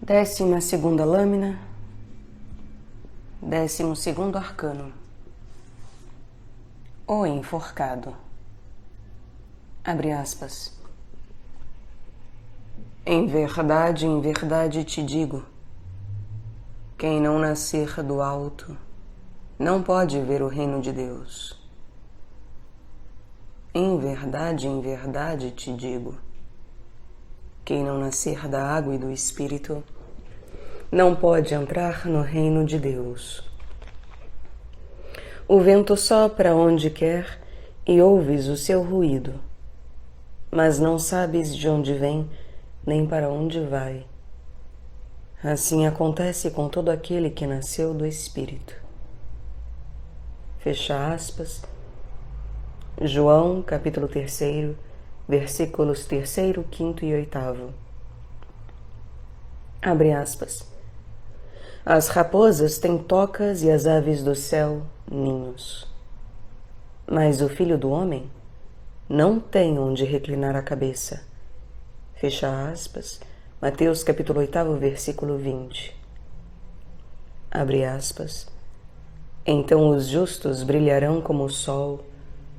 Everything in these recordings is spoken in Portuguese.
12ª lâmina, 12º arcano. O enforcado. Abre aspas. Em verdade te digo, quem não nascer do alto não pode ver o reino de Deus. Em verdade te digo, quem não nascer da água e do Espírito não pode entrar no reino de Deus. O vento sopra onde quer e ouves o seu ruído, mas não sabes de onde vem nem para onde vai. Assim acontece com todo aquele que nasceu do Espírito. Fecha aspas. João, capítulo 3, versículos 3º, 5º e 8º. Abre aspas. As raposas têm tocas e as aves do céu ninhos. Mas o Filho do Homem não tem onde reclinar a cabeça. Fecha aspas. Mateus capítulo 8, versículo 20. Abre aspas. Então os justos brilharão como o sol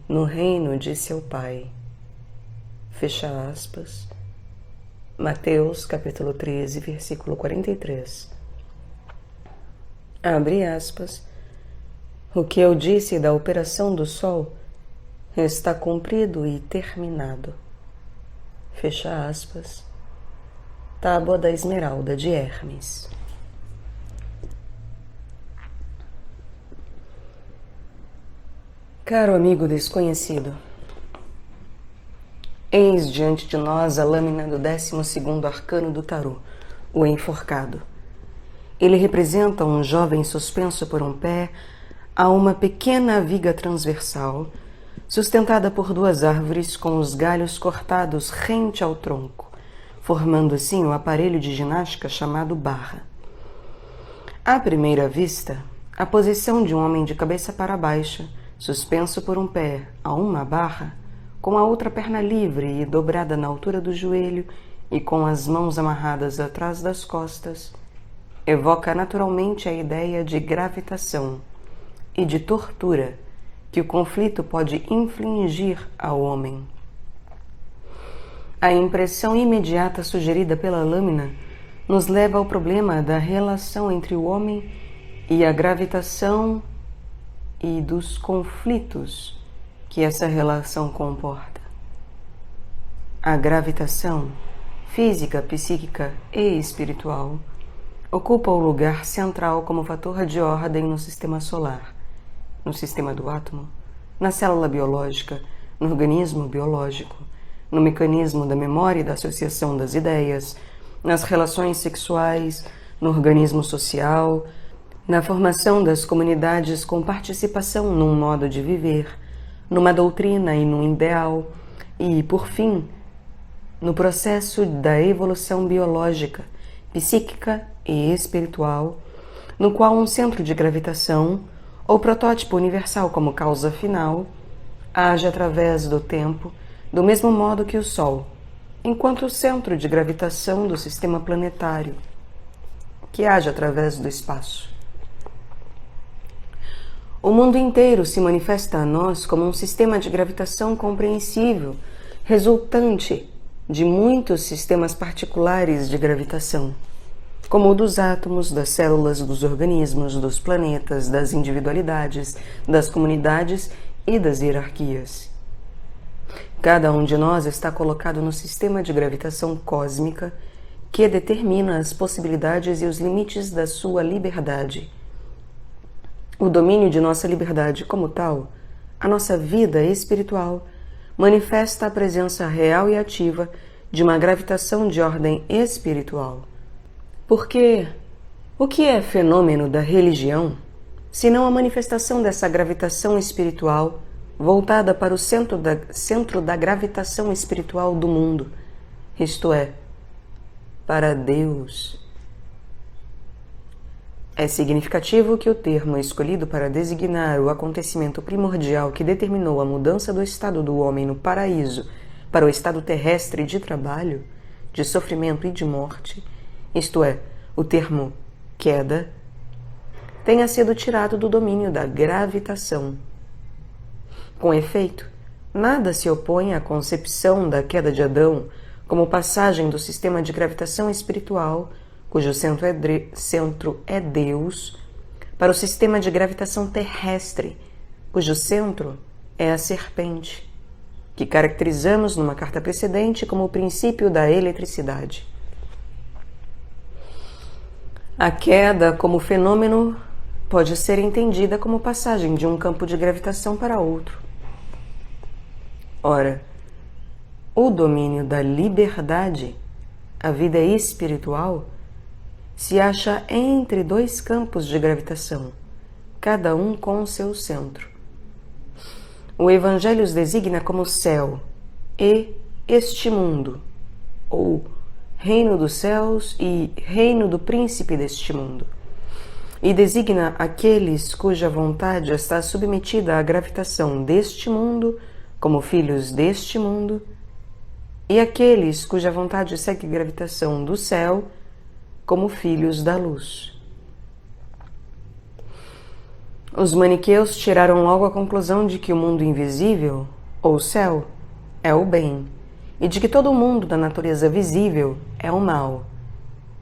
no reino de seu Pai. Fecha aspas. Mateus capítulo 13, versículo 43. Abre aspas. O que eu disse da operação do sol está cumprido e terminado. Fecha aspas. Tábua da Esmeralda de Hermes. Caro amigo desconhecido, eis diante de nós a lâmina do 12º arcano do tarô, o enforcado. Ele representa um jovem suspenso por um pé a uma pequena viga transversal, sustentada por duas árvores com os galhos cortados rente ao tronco, formando assim o aparelho de ginástica chamado barra. À primeira vista, a posição de um homem de cabeça para baixo, suspenso por um pé a uma barra, com a outra perna livre e dobrada na altura do joelho e com as mãos amarradas atrás das costas, evoca naturalmente a ideia de gravitação e de tortura que o conflito pode infligir ao homem. A impressão imediata sugerida pela lâmina nos leva ao problema da relação entre o homem e a gravitação e dos conflitos que essa relação comporta. A gravitação, física, psíquica e espiritual, ocupa o lugar central como fator de ordem no sistema solar, no sistema do átomo, na célula biológica, no organismo biológico, no mecanismo da memória e da associação das ideias, nas relações sexuais, no organismo social, na formação das comunidades com participação num modo de viver, numa doutrina e num ideal, e, por fim, no processo da evolução biológica, psíquica e espiritual, no qual um centro de gravitação, ou protótipo universal como causa final, age através do tempo, do mesmo modo que o Sol, enquanto o centro de gravitação do sistema planetário, que age através do espaço. O mundo inteiro se manifesta a nós como um sistema de gravitação compreensível, resultante de muitos sistemas particulares de gravitação, como o dos átomos, das células, dos organismos, dos planetas, das individualidades, das comunidades e das hierarquias. Cada um de nós está colocado no sistema de gravitação cósmica que determina as possibilidades e os limites da sua liberdade. O domínio de nossa liberdade como tal, a nossa vida espiritual, manifesta a presença real e ativa de uma gravitação de ordem espiritual. Porque o que é fenômeno da religião, senão a manifestação dessa gravitação espiritual voltada para o centro da gravitação espiritual do mundo, isto é, para Deus? É significativo que o termo escolhido para designar o acontecimento primordial que determinou a mudança do estado do homem no paraíso para o estado terrestre de trabalho, de sofrimento e de morte, isto é, o termo queda tenha sido tirado do domínio da gravitação. Com efeito, nada se opõe à concepção da queda de Adão como passagem do sistema de gravitação espiritual, cujo centro é Deus, para o sistema de gravitação terrestre, cujo centro é a serpente, que caracterizamos numa carta precedente como o princípio da eletricidade. A queda como fenômeno pode ser entendida como passagem de um campo de gravitação para outro. Ora, o domínio da liberdade, a vida espiritual, se acha entre dois campos de gravitação, cada um com seu centro. O Evangelho os designa como céu e este mundo, ou reino dos céus e reino do príncipe deste mundo, e designa aqueles cuja vontade está submetida à gravitação deste mundo como filhos deste mundo, e aqueles cuja vontade segue a gravitação do céu como filhos da luz. Os maniqueus tiraram logo a conclusão de que o mundo invisível, ou céu, é o bem, e de que todo o mundo da natureza visível é o mal,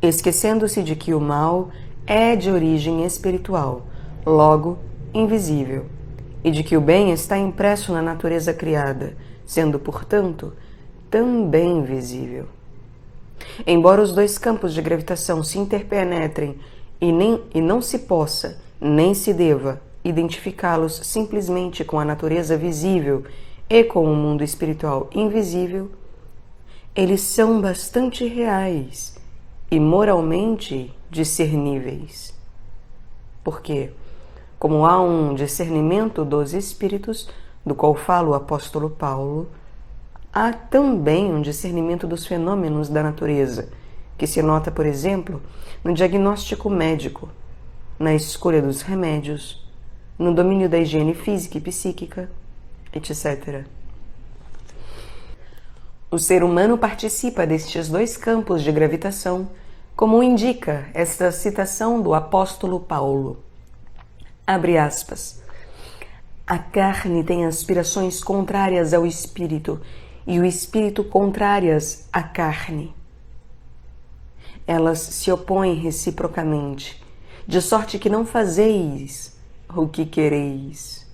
esquecendo-se de que o mal é de origem espiritual, logo invisível, e de que o bem está impresso na natureza criada, sendo, portanto, também visível. Embora os dois campos de gravitação se interpenetrem e não se possa, nem se deva, identificá-los simplesmente com a natureza visível e com o mundo espiritual invisível, eles são bastante reais e moralmente discerníveis. Porque, como há um discernimento dos espíritos, do qual fala o apóstolo Paulo, há também um discernimento dos fenômenos da natureza, que se nota, por exemplo, no diagnóstico médico, na escolha dos remédios, no domínio da higiene física e psíquica, etc. O ser humano participa destes dois campos de gravitação, como indica esta citação do apóstolo Paulo. Abre aspas. A carne tem aspirações contrárias ao espírito e o espírito contrárias à carne. Elas se opõem reciprocamente, de sorte que não fazeis o que quereis.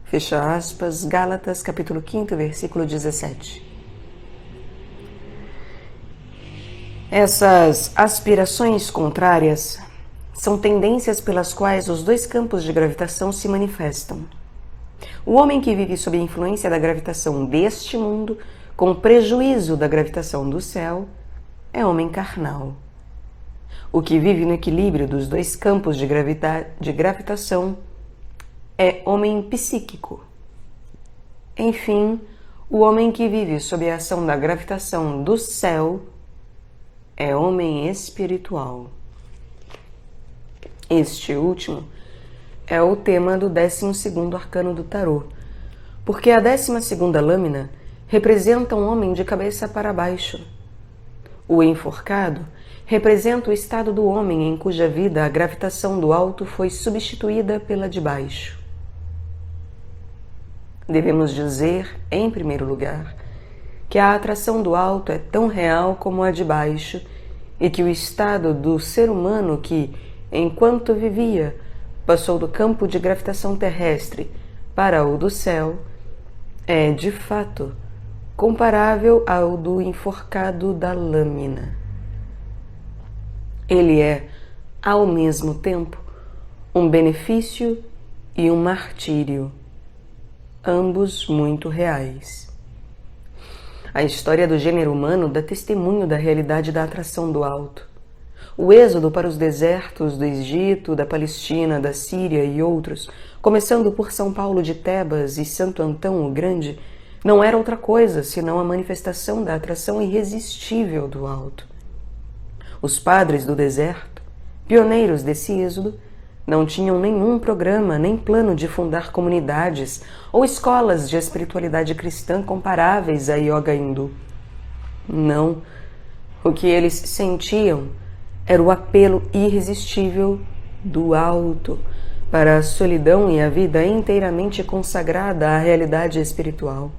Fecha aspas, Gálatas, capítulo 5, versículo 17. Essas aspirações contrárias são tendências pelas quais os dois campos de gravitação se manifestam. O homem que vive sob a influência da gravitação deste mundo, com prejuízo da gravitação do céu, é homem carnal. O que vive no equilíbrio dos dois campos de gravitação é homem psíquico. Enfim, o homem que vive sob a ação da gravitação do céu é homem espiritual. Este último é o tema do 12º arcano do tarô, porque a 12ª lâmina representa um homem de cabeça para baixo. O enforcado representa o estado do homem em cuja vida a gravitação do alto foi substituída pela de baixo. Devemos dizer, em primeiro lugar, que a atração do alto é tão real como a de baixo e que o estado do ser humano que, enquanto vivia, passou do campo de gravitação terrestre para o do céu, é, de fato, comparável ao do enforcado da lâmina. Ele é, ao mesmo tempo, um benefício e um martírio, ambos muito reais. A história do gênero humano dá testemunho da realidade da atração do alto. O êxodo para os desertos do Egito, da Palestina, da Síria e outros, começando por São Paulo de Tebas e Santo Antão o Grande, não era outra coisa senão a manifestação da atração irresistível do alto. Os padres do deserto, pioneiros desse êxodo, não tinham nenhum programa nem plano de fundar comunidades ou escolas de espiritualidade cristã comparáveis à yoga hindu. Não, O que eles sentiam era o apelo irresistível do alto para a solidão e a vida inteiramente consagrada à realidade espiritual.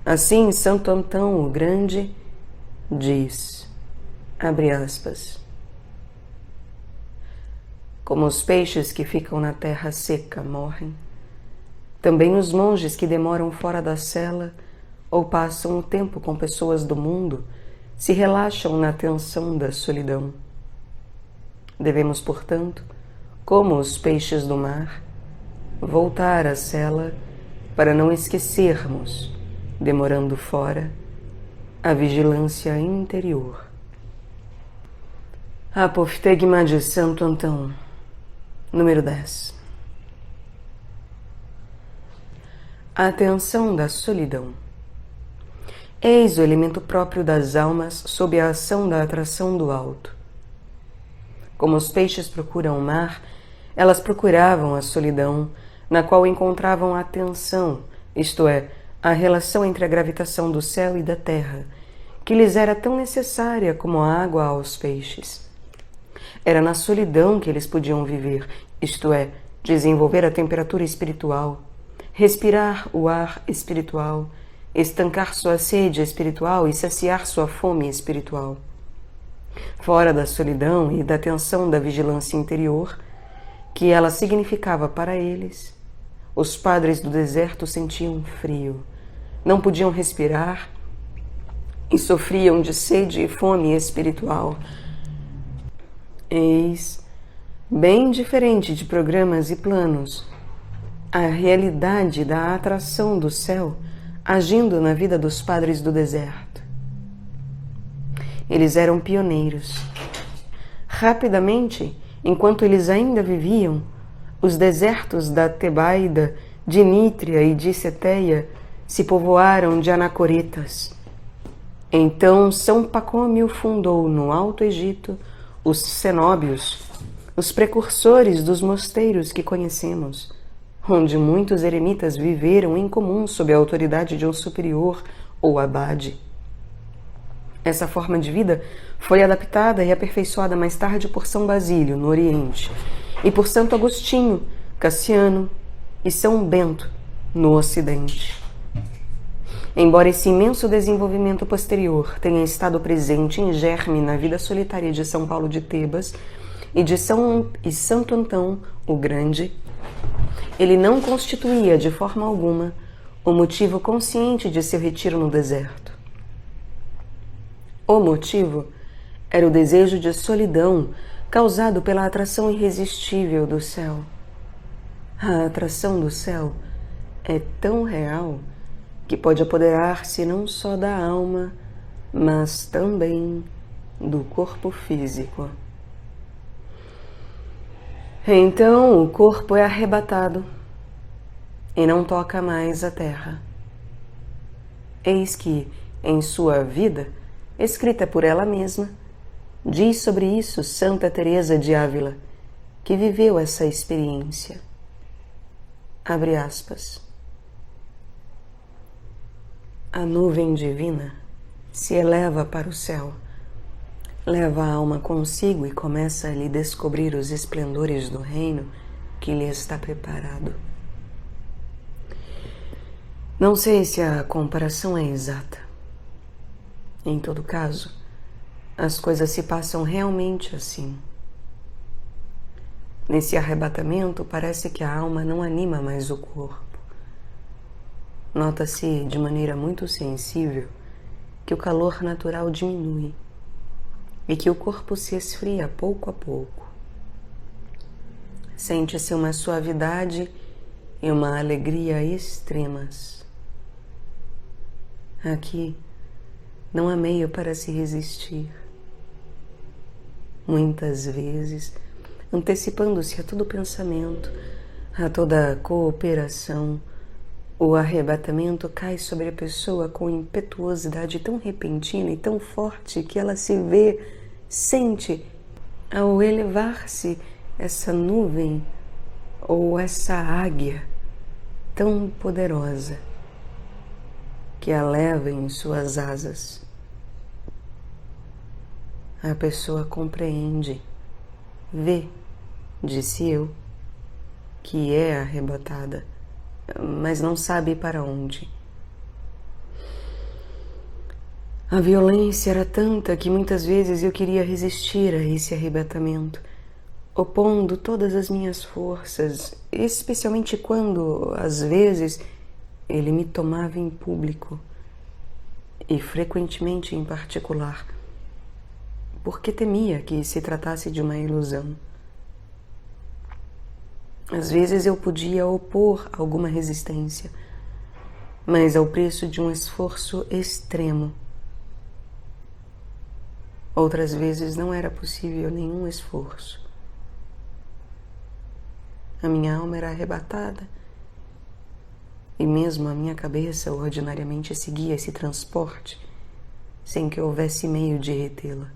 Assim, Santo Antão o Grande diz, abre aspas, como os peixes que ficam na terra seca morrem, também os monges que demoram fora da cela ou passam o tempo com pessoas do mundo se relaxam na tensão da solidão. Devemos, portanto, como os peixes do mar, voltar à cela para não esquecermos, demorando fora, a vigilância interior. Apoftegma de Santo Antão, número 10. A atenção da solidão. Eis o elemento próprio das almas sob a ação da atração do alto. Como os peixes procuram o mar, elas procuravam a solidão, na qual encontravam a tensão, isto é, a relação entre a gravitação do céu e da terra, que lhes era tão necessária como a água aos peixes. Era na solidão que eles podiam viver, isto é, desenvolver a temperatura espiritual, respirar o ar espiritual, estancar sua sede espiritual e saciar sua fome espiritual. Fora da solidão e da tensão da vigilância interior, que ela significava para eles, os padres do deserto sentiam frio, não podiam respirar e sofriam de sede e fome espiritual. Eis, bem diferente de programas e planos, a realidade da atração do céu agindo na vida dos padres do deserto. Eles eram pioneiros. Rapidamente, enquanto eles ainda viviam, os desertos da Tebaida, de Nítria e de Ceteia se povoaram de anacoretas. Então São Pacômio fundou no Alto Egito os cenóbios, os precursores dos mosteiros que conhecemos, onde muitos eremitas viveram em comum sob a autoridade de um superior ou abade. Essa forma de vida foi adaptada e aperfeiçoada mais tarde por São Basílio, no Oriente, e por Santo Agostinho, Cassiano e São Bento, no Ocidente. Embora esse imenso desenvolvimento posterior tenha estado presente em germe na vida solitária de São Paulo de Tebas e de Santo Antão o Grande, ele não constituía de forma alguma o motivo consciente de seu retiro no deserto. O motivo era o desejo de solidão causado pela atração irresistível do céu. A atração do céu é tão real que pode apoderar-se não só da alma, mas também do corpo físico. Então o corpo é arrebatado e não toca mais a terra. Eis que, em sua vida, escrita por ela mesma, diz sobre isso Santa Teresa de Ávila, que viveu essa experiência. Abre aspas. A nuvem divina se eleva para o céu, leva a alma consigo e começa a lhe descobrir os esplendores do reino que lhe está preparado. Não sei se a comparação é exata. Em todo caso, as coisas se passam realmente assim. Nesse arrebatamento, parece que a alma não anima mais o corpo. Nota-se de maneira muito sensível que o calor natural diminui e que o corpo se esfria pouco a pouco. Sente-se uma suavidade e uma alegria extremas. Aqui não há meio para se resistir. Muitas vezes, antecipando-se a todo pensamento, a toda cooperação, o arrebatamento cai sobre a pessoa com impetuosidade tão repentina e tão forte que ela se vê, sente, ao elevar-se essa nuvem ou essa águia tão poderosa que a leva em suas asas. a pessoa compreende, vê, disse eu, que é arrebatada, mas não sabe para onde. A violência era tanta que muitas vezes eu queria resistir a esse arrebatamento, opondo todas as minhas forças, especialmente quando, às vezes, ele me tomava em público e frequentemente em particular, porque temia que se tratasse de uma ilusão. Às vezes eu podia opor alguma resistência, mas ao preço de um esforço extremo. Outras vezes não era possível nenhum esforço. A minha alma era arrebatada e mesmo a minha cabeça ordinariamente seguia esse transporte sem que houvesse meio de retê-la.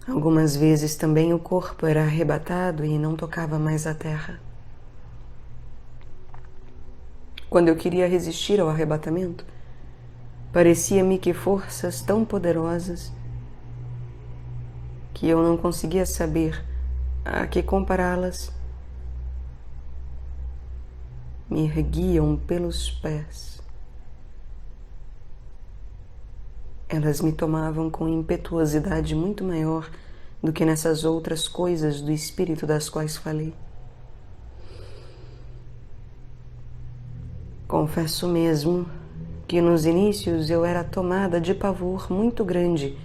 Algumas vezes também o corpo era arrebatado e não tocava mais a terra. Quando eu queria resistir ao arrebatamento, parecia-me que forças tão poderosas que eu não conseguia saber a que compará-las me erguiam pelos pés. Elas me tomavam com impetuosidade muito maior do que nessas outras coisas do espírito das quais falei. Confesso mesmo que nos inícios eu era tomada de pavor muito grande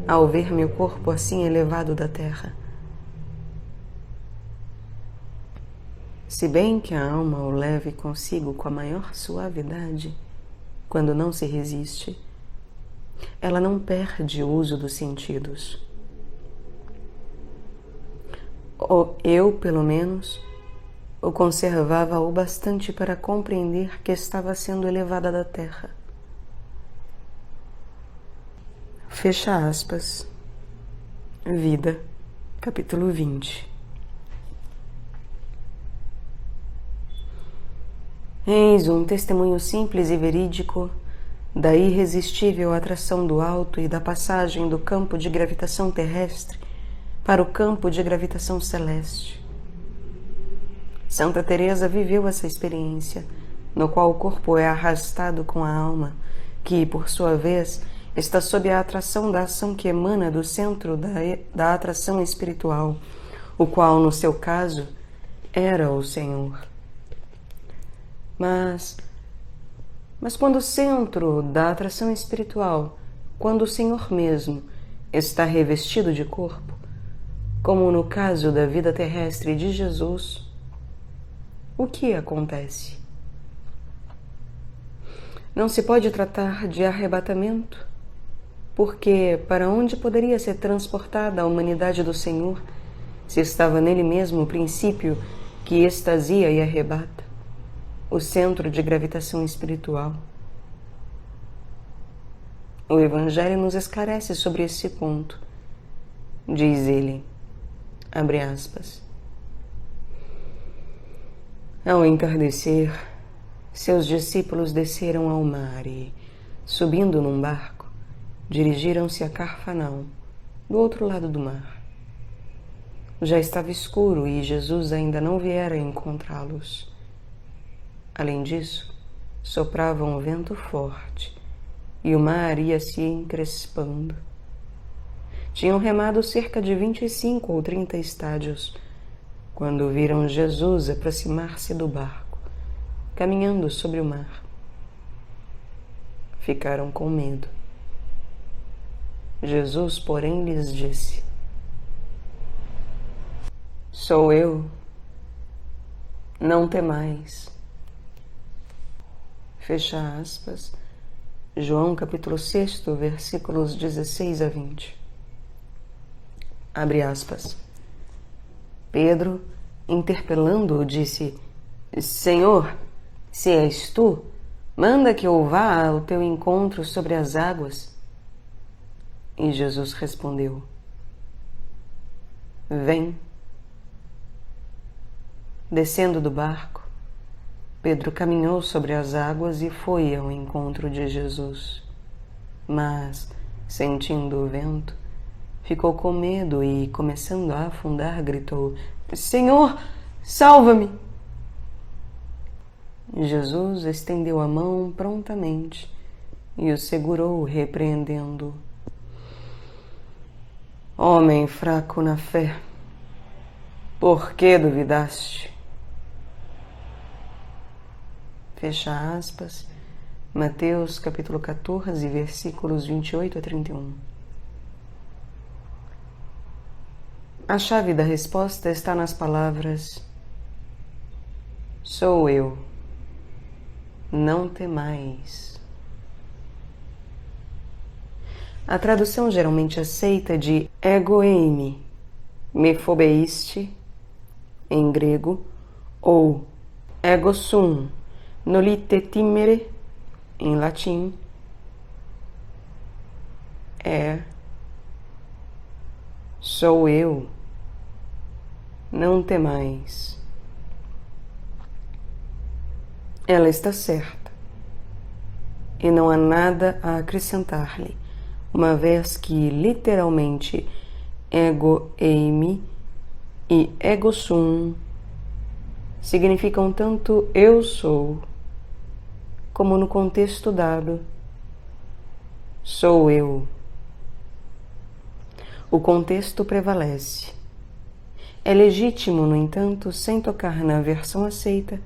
ao ver meu corpo assim elevado da terra. Se bem que a alma o leve consigo com a maior suavidade, quando não se resiste, ela não perde o uso dos sentidos. Eu, pelo menos, o conservava o bastante para compreender que estava sendo elevada da terra. Fecha aspas. Vida, capítulo 20. Eis um testemunho simples e verídico da irresistível atração do alto e da passagem do campo de gravitação terrestre para o campo de gravitação celeste. Santa Teresa viveu essa experiência, no qual o corpo é arrastado com a alma, que, por sua vez, está sob a atração da ação que emana do centro da atração espiritual, o qual, no seu caso, era o Senhor. Mas quando o centro da atração espiritual, quando o Senhor mesmo está revestido de corpo, como no caso da vida terrestre de Jesus, o que acontece? Não se pode tratar de arrebatamento, porque para onde poderia ser transportada a humanidade do Senhor se estava nele mesmo o princípio que extasia e arrebata, o centro de gravitação espiritual? O Evangelho nos esclarece sobre esse ponto. Diz ele, abre aspas, ao entardecer, seus discípulos desceram ao mar e, subindo num barco, dirigiram-se a Carfanaum, do outro lado do mar. Já estava escuro e Jesus ainda não viera encontrá-los. Além disso, soprava um vento forte e o mar ia se encrespando. Tinham remado cerca de 25 ou 30 estádios quando viram Jesus aproximar-se do barco, caminhando sobre o mar. Ficaram com medo. Jesus, porém, lhes disse: Sou eu, não temais. Fecha aspas. João capítulo 6, versículos 16 a 20. Abre aspas. Pedro, interpelando-o, disse: Senhor, se és tu, manda que eu vá ao teu encontro sobre as águas. E Jesus respondeu: Vem. Descendo do barco, Pedro caminhou sobre as águas e foi ao encontro de Jesus. Mas, Sentindo o vento, ficou com medo e, começando a afundar, gritou: Senhor, salva-me! Jesus estendeu a mão prontamente e o segurou, repreendendo-o. Homem fraco na fé, por que duvidaste? Fecha aspas. Mateus capítulo 14, versículos 28 a 31. A chave da resposta está nas palavras: sou eu, não temais. A tradução geralmente aceita de ego eimi, me fobeiste, em grego, ou ego sum, nolite timere, em latim, é sou eu, não temais. Ela está certa, e não há nada a acrescentar-lhe, uma vez que literalmente ego eimi e ego sum significam tanto eu sou, como no contexto dado, sou eu. O contexto prevalece. É legítimo, no entanto, sem tocar na versão aceita,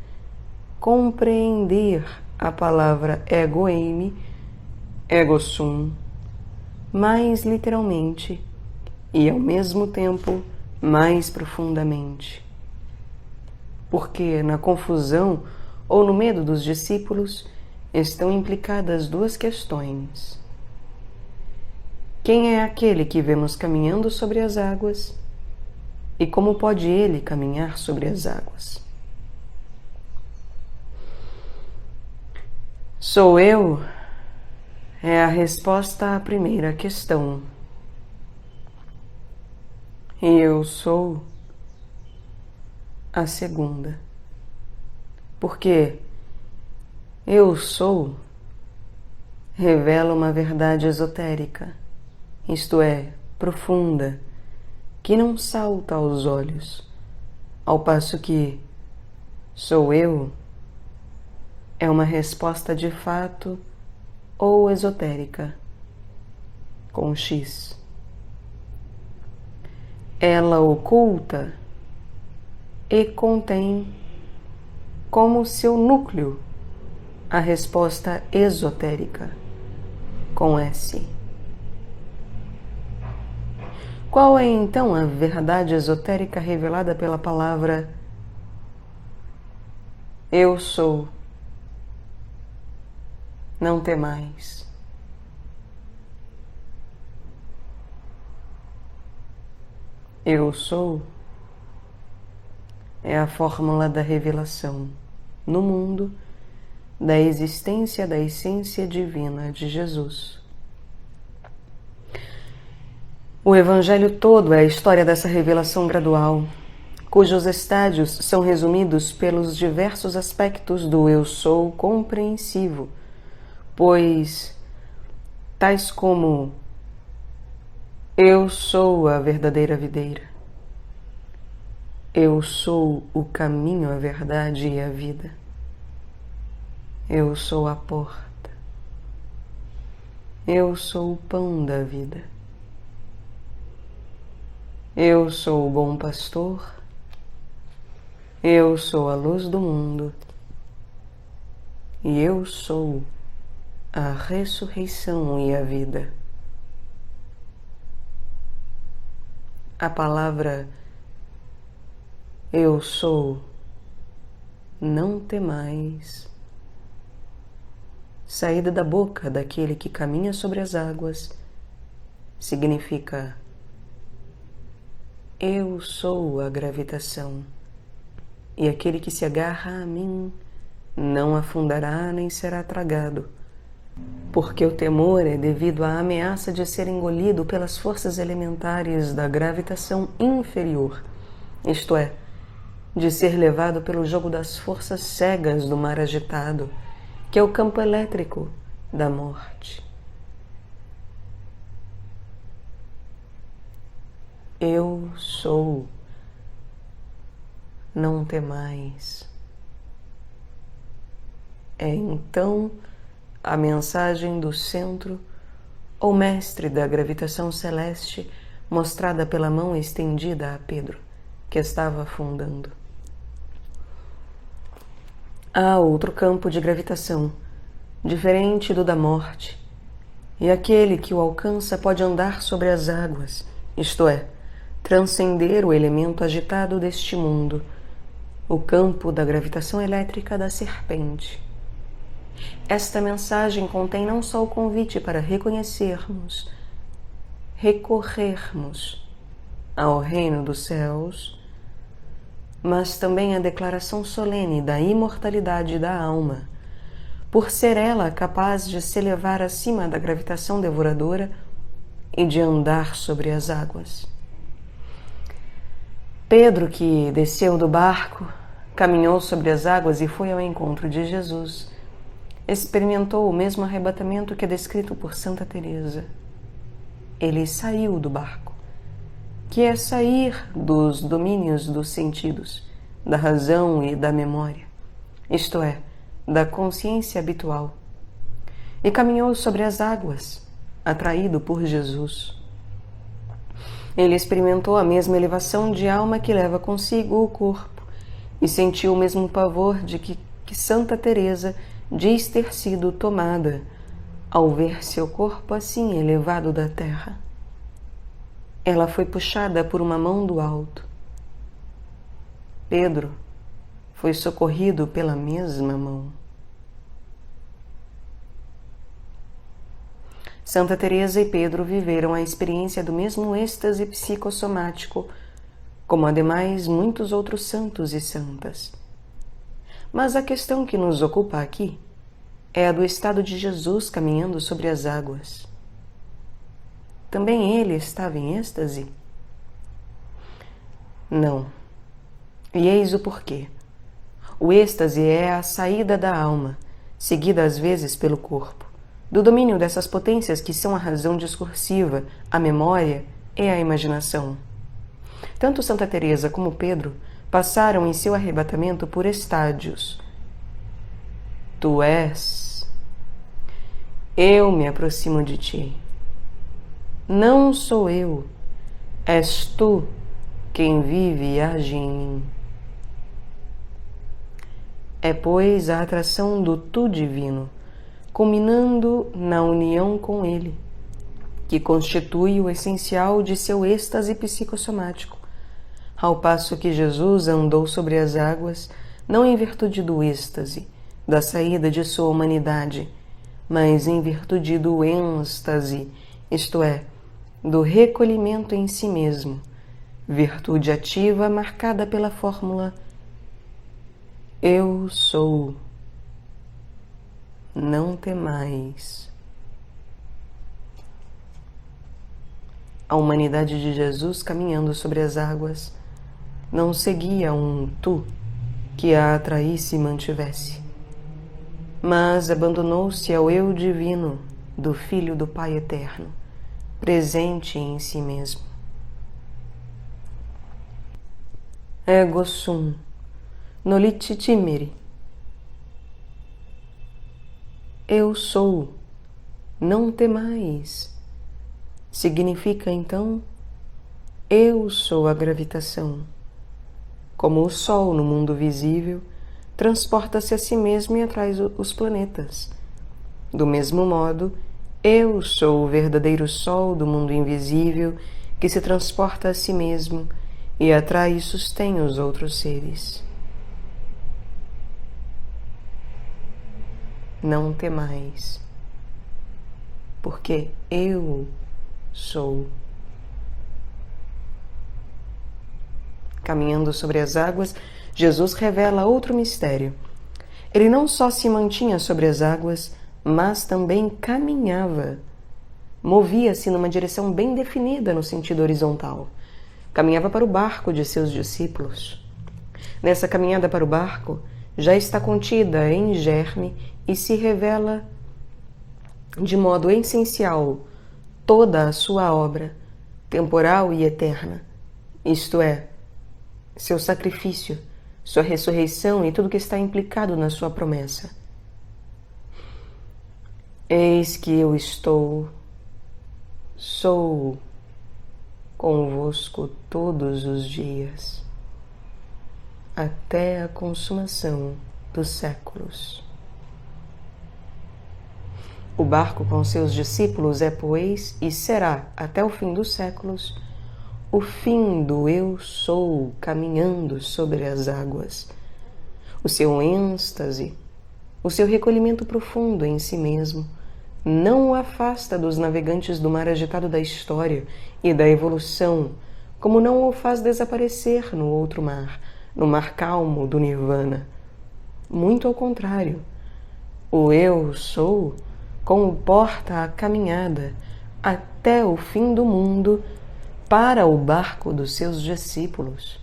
compreender a palavra ego eimi, ego sum, mais literalmente e, ao mesmo tempo, mais profundamente. Porque na confusão ou no medo dos discípulos estão implicadas duas questões. Quem é aquele que vemos caminhando sobre as águas? E como pode ele caminhar sobre as águas? Sou eu é a resposta à primeira questão. E eu sou a segunda. Porque eu sou revela uma verdade esotérica, isto é, profunda, que não salta aos olhos, ao passo que sou eu é uma resposta de fato ou esotérica, com X. Ela oculta e contém como seu núcleo a resposta esotérica, com S. Qual é então a verdade esotérica revelada pela palavra eu sou, não temais? Eu sou é a fórmula da revelação no mundo da existência da essência divina de Jesus. O Evangelho todo é a história dessa revelação gradual, cujos estádios são resumidos pelos diversos aspectos do eu sou compreensivo, pois tais como eu sou a verdadeira videira, eu sou o caminho, a verdade e a vida, eu sou a porta, eu sou o pão da vida, eu sou o bom pastor, eu sou a luz do mundo e eu sou a ressurreição e a vida. A palavra eu sou, não temais, saída da boca daquele que caminha sobre as águas, significa eu sou a gravitação, e aquele que se agarra a mim não afundará nem será tragado, porque o temor é devido à ameaça de ser engolido pelas forças elementares da gravitação inferior, isto é, de ser levado pelo jogo das forças cegas do mar agitado, que é o campo elétrico da morte. Eu sou. Não temais. É então a mensagem do centro ou mestre da gravitação celeste mostrada pela mão estendida a Pedro, que estava afundando. Há outro campo de gravitação, diferente do da morte, e aquele que o alcança pode andar sobre as águas, isto é, transcender o elemento agitado deste mundo, o campo da gravitação elétrica da serpente. Esta mensagem contém não só o convite para reconhecermos, recorrermos ao reino dos céus, mas também a declaração solene da imortalidade da alma, por ser ela capaz de se elevar acima da gravitação devoradora e de andar sobre as águas. Pedro, que desceu do barco, caminhou sobre as águas e foi ao encontro de Jesus, experimentou o mesmo arrebatamento que é descrito por Santa Teresa. Ele saiu do barco, que é sair dos domínios dos sentidos, da razão e da memória, isto é, da consciência habitual, e caminhou sobre as águas, atraído por Jesus. Ele experimentou a mesma elevação de alma que leva consigo o corpo e sentiu o mesmo pavor de que Santa Teresa diz ter sido tomada ao ver seu corpo assim elevado da terra. Ela foi puxada por uma mão do alto. Pedro foi socorrido pela mesma mão. Santa Teresa e Pedro viveram a experiência do mesmo êxtase psicossomático, como ademais muitos outros santos e santas. Mas a questão que nos ocupa aqui é a do estado de Jesus caminhando sobre as águas. Também ele estava em êxtase? Não. E eis o porquê. O êxtase é a saída da alma, seguida às vezes pelo corpo, do domínio dessas potências que são a razão discursiva, a memória e a imaginação. Tanto Santa Teresa como Pedro passaram em seu arrebatamento por estádios. Tu és. Eu me aproximo de ti. Não sou eu. És tu quem vive e age em mim. É, pois, a atração do tu divino, culminando na união com ele, que constitui o essencial de seu êxtase psicossomático, ao passo que Jesus andou sobre as águas, não em virtude do êxtase, da saída de sua humanidade, mas em virtude do êxtase, isto é, do recolhimento em si mesmo, virtude ativa marcada pela fórmula Eu sou. Não temais. A humanidade de Jesus caminhando sobre as águas não seguia um tu que a atraísse e mantivesse, mas abandonou-se ao eu divino do Filho do Pai Eterno, presente em si mesmo. Ego sum, nolite timere. Eu sou, não temais. Significa então, eu sou a gravitação. Como o Sol no mundo visível, transporta-se a si mesmo e atrai os planetas. Do mesmo modo, eu sou o verdadeiro Sol do mundo invisível que se transporta a si mesmo e atrai e sustém os outros seres. Não temais, porque eu sou. Caminhando sobre as águas, Jesus revela outro mistério. Ele não só se mantinha sobre as águas, mas também caminhava. Movia-se numa direção bem definida no sentido horizontal. Caminhava para o barco de seus discípulos. Nessa caminhada para o barco, já está contida em germe e se revela de modo essencial toda a sua obra, temporal e eterna, isto é, seu sacrifício, sua ressurreição e tudo que está implicado na sua promessa. Eis que eu sou convosco todos os dias, até a consumação dos séculos. O barco com seus discípulos é, pois, e será, até o fim dos séculos, o fim do eu sou caminhando sobre as águas. O seu êxtase, o seu recolhimento profundo em si mesmo, não o afasta dos navegantes do mar agitado da história e da evolução, como não o faz desaparecer no outro mar, no mar calmo do Nirvana. Muito ao contrário, o eu sou comporta a caminhada até o fim do mundo para o barco dos seus discípulos.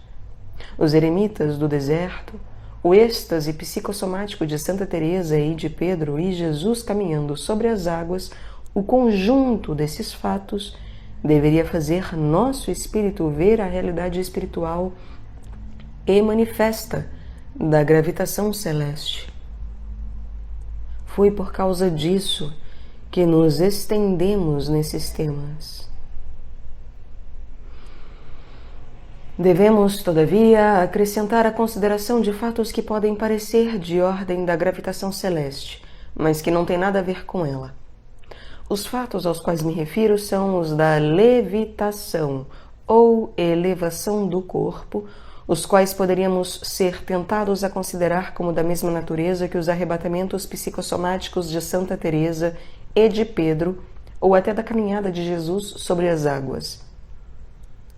Os eremitas do deserto, o êxtase psicossomático de Santa Teresa e de Pedro e Jesus caminhando sobre as águas, o conjunto desses fatos deveria fazer nosso espírito ver a realidade espiritual e manifesta da gravitação celeste. Foi por causa disso que nos estendemos nesses temas. Devemos, todavia, acrescentar a consideração de fatos que podem parecer de ordem da gravitação celeste, mas que não têm nada a ver com ela. Os fatos aos quais me refiro são os da levitação ou elevação do corpo, os quais poderíamos ser tentados a considerar como da mesma natureza que os arrebatamentos psicossomáticos de Santa Teresa e de Pedro, ou até da caminhada de Jesus sobre as águas.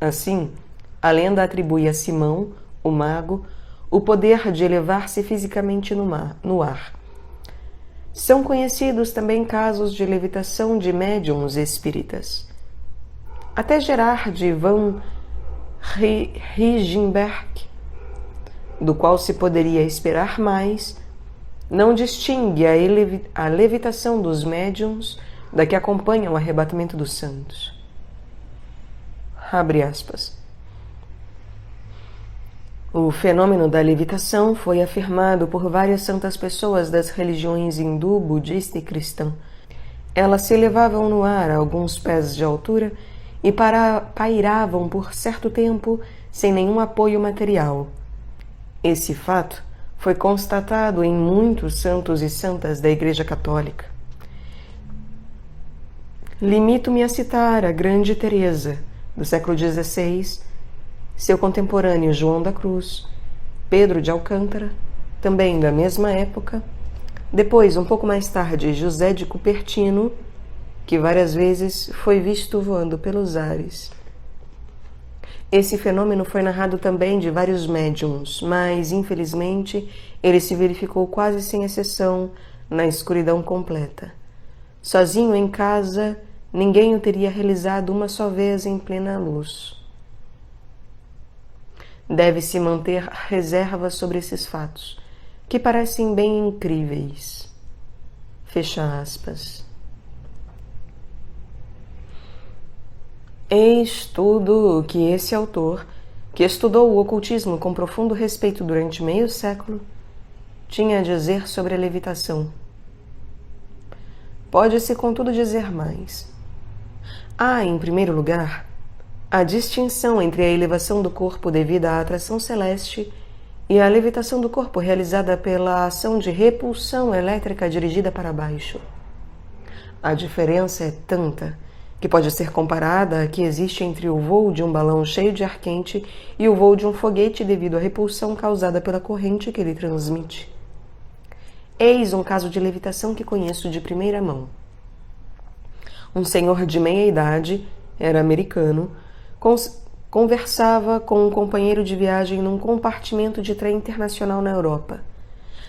Assim, a lenda atribui a Simão, o mago, o poder de elevar-se fisicamente no ar. São conhecidos também casos de levitação de médiuns espíritas. Até Gerard van Riegenberg, do qual se poderia esperar mais, não distingue a levitação dos médiuns da que acompanha o arrebatamento dos santos. Abre aspas. O fenômeno da levitação foi afirmado por várias santas pessoas das religiões hindu, budista e cristã. Elas se elevavam no ar a alguns pés de altura e pairavam por certo tempo sem nenhum apoio material. Esse fato foi constatado em muitos santos e santas da Igreja Católica. Limito-me a citar a grande Teresa, do século XVI, seu contemporâneo João da Cruz, Pedro de Alcântara, também da mesma época, depois, um pouco mais tarde, José de Cupertino, que várias vezes foi visto voando pelos ares. Esse fenômeno foi narrado também de vários médiuns, mas, infelizmente, ele se verificou quase sem exceção na escuridão completa. Sozinho em casa, ninguém o teria realizado uma só vez em plena luz. Deve-se manter reserva sobre esses fatos, que parecem bem incríveis. Fecha aspas. Eis tudo o que esse autor, que estudou o ocultismo com profundo respeito durante meio século, tinha a dizer sobre a levitação. Pode-se, contudo, dizer mais. Há, em primeiro lugar, a distinção entre a elevação do corpo devida à atração celeste e a levitação do corpo realizada pela ação de repulsão elétrica dirigida para baixo. A diferença é tanta que pode ser comparada à que existe entre o voo de um balão cheio de ar quente e o voo de um foguete devido à repulsão causada pela corrente que ele transmite. Eis um caso de levitação que conheço de primeira mão. Um senhor de meia idade, era americano, conversava com um companheiro de viagem num compartimento de trem internacional na Europa.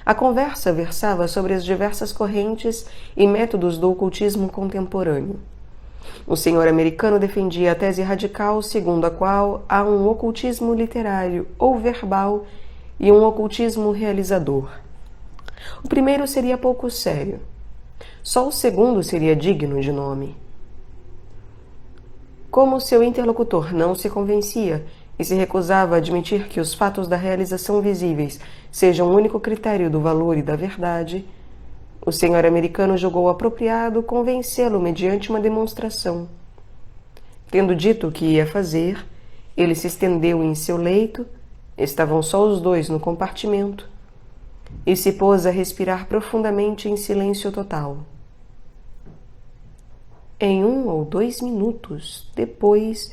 A conversa versava sobre as diversas correntes e métodos do ocultismo contemporâneo. O senhor americano defendia a tese radical segundo a qual há um ocultismo literário ou verbal e um ocultismo realizador. O primeiro seria pouco sério. Só o segundo seria digno de nome. Como seu interlocutor não se convencia e se recusava a admitir que os fatos da realização visíveis sejam o único critério do valor e da verdade, o senhor americano julgou apropriado convencê-lo mediante uma demonstração. Tendo dito o que ia fazer, ele se estendeu em seu leito, estavam só os dois no compartimento, e se pôs a respirar profundamente em silêncio total. Em 1 ou 2 minutos depois,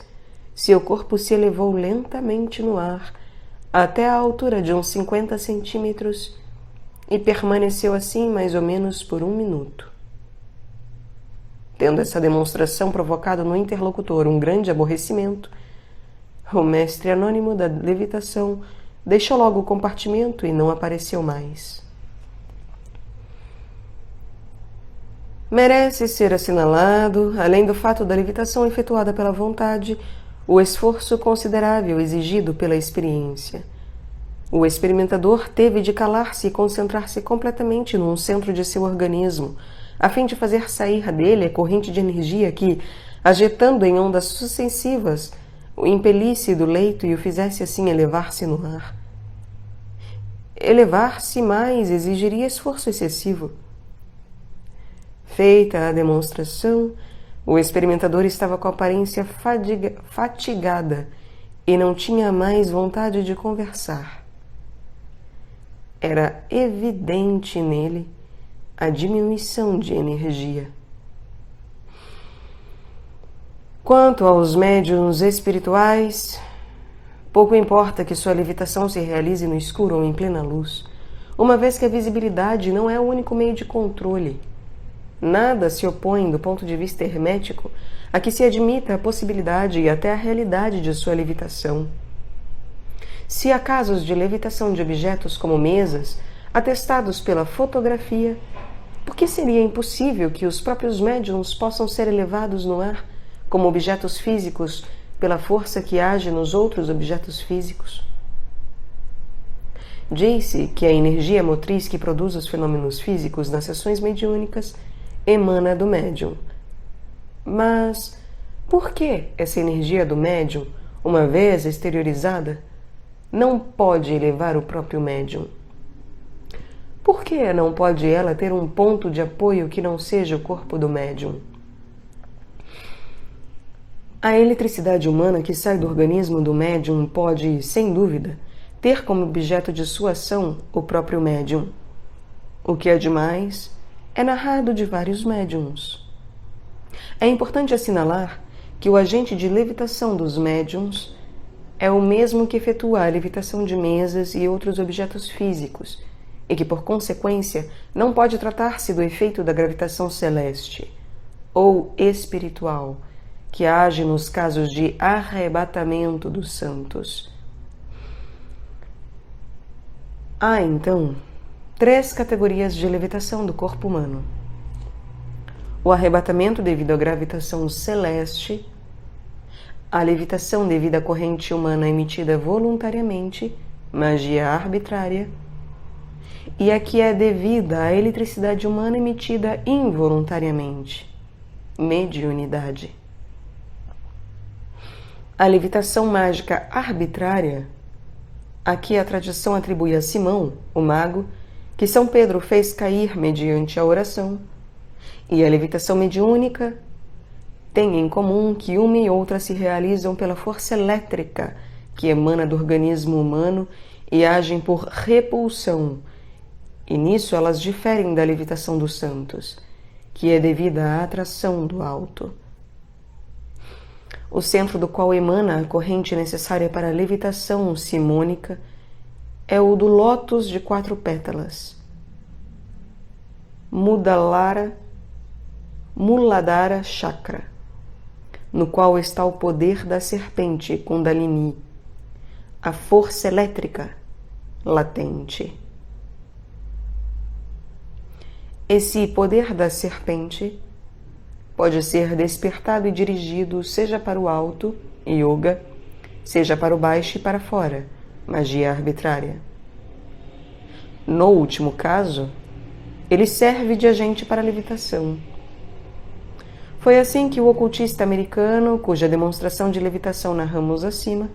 seu corpo se elevou lentamente no ar até a altura de uns 50 centímetros e permaneceu assim mais ou menos por 1 minuto. Tendo essa demonstração provocado no interlocutor um grande aborrecimento, o mestre anônimo da levitação deixou logo o compartimento e não apareceu mais. Merece ser assinalado, além do fato da levitação efetuada pela vontade, o esforço considerável exigido pela experiência. O experimentador teve de calar-se e concentrar-se completamente num centro de seu organismo, a fim de fazer sair dele a corrente de energia que, agitando em ondas sucessivas, o impelisse do leito e o fizesse assim elevar-se no ar. Elevar-se mais exigiria esforço excessivo. Feita a demonstração, o experimentador estava com a aparência fatigada e não tinha mais vontade de conversar. Era evidente nele a diminuição de energia. Quanto aos médiuns espirituais, pouco importa que sua levitação se realize no escuro ou em plena luz, uma vez que a visibilidade não é o único meio de controle. Nada se opõe, do ponto de vista hermético, a que se admita a possibilidade e até a realidade de sua levitação. Se há casos de levitação de objetos como mesas, atestados pela fotografia, por que seria impossível que os próprios médiuns possam ser elevados no ar como objetos físicos pela força que age nos outros objetos físicos? Diz-se que a energia motriz que produz os fenômenos físicos nas sessões mediúnicas emana do médium. Mas por que essa energia do médium, uma vez exteriorizada, não pode elevar o próprio médium? Por que não pode ela ter um ponto de apoio que não seja o corpo do médium? A eletricidade humana que sai do organismo do médium pode, sem dúvida, ter como objeto de sua ação o próprio médium. O que é demais é narrado de vários médiums. É importante assinalar que o agente de levitação dos médiums é o mesmo que efetua a levitação de mesas e outros objetos físicos, e que, por consequência, não pode tratar-se do efeito da gravitação celeste, ou espiritual, que age nos casos de arrebatamento dos santos. Há, então, 3 categorias de levitação do corpo humano: o arrebatamento devido à gravitação celeste, a levitação devido à corrente humana emitida voluntariamente, magia arbitrária, e a que é devida à eletricidade humana emitida involuntariamente, mediunidade. A levitação mágica arbitrária, a que a tradição atribui a Simão, o mago, que São Pedro fez cair mediante a oração, e a levitação mediúnica têm em comum que uma e outra se realizam pela força elétrica que emana do organismo humano e agem por repulsão, e nisso elas diferem da levitação dos santos, que é devida à atração do alto. O centro do qual emana a corrente necessária para a levitação simônica é o do lótus de 4 pétalas, Muladhara Chakra, no qual está o poder da serpente Kundalini, a força elétrica latente. Esse poder da serpente pode ser despertado e dirigido seja para o alto, yoga, seja para o baixo e para fora, magia arbitrária. No último caso, ele serve de agente para a levitação. Foi assim que o ocultista americano, cuja demonstração de levitação narramos acima,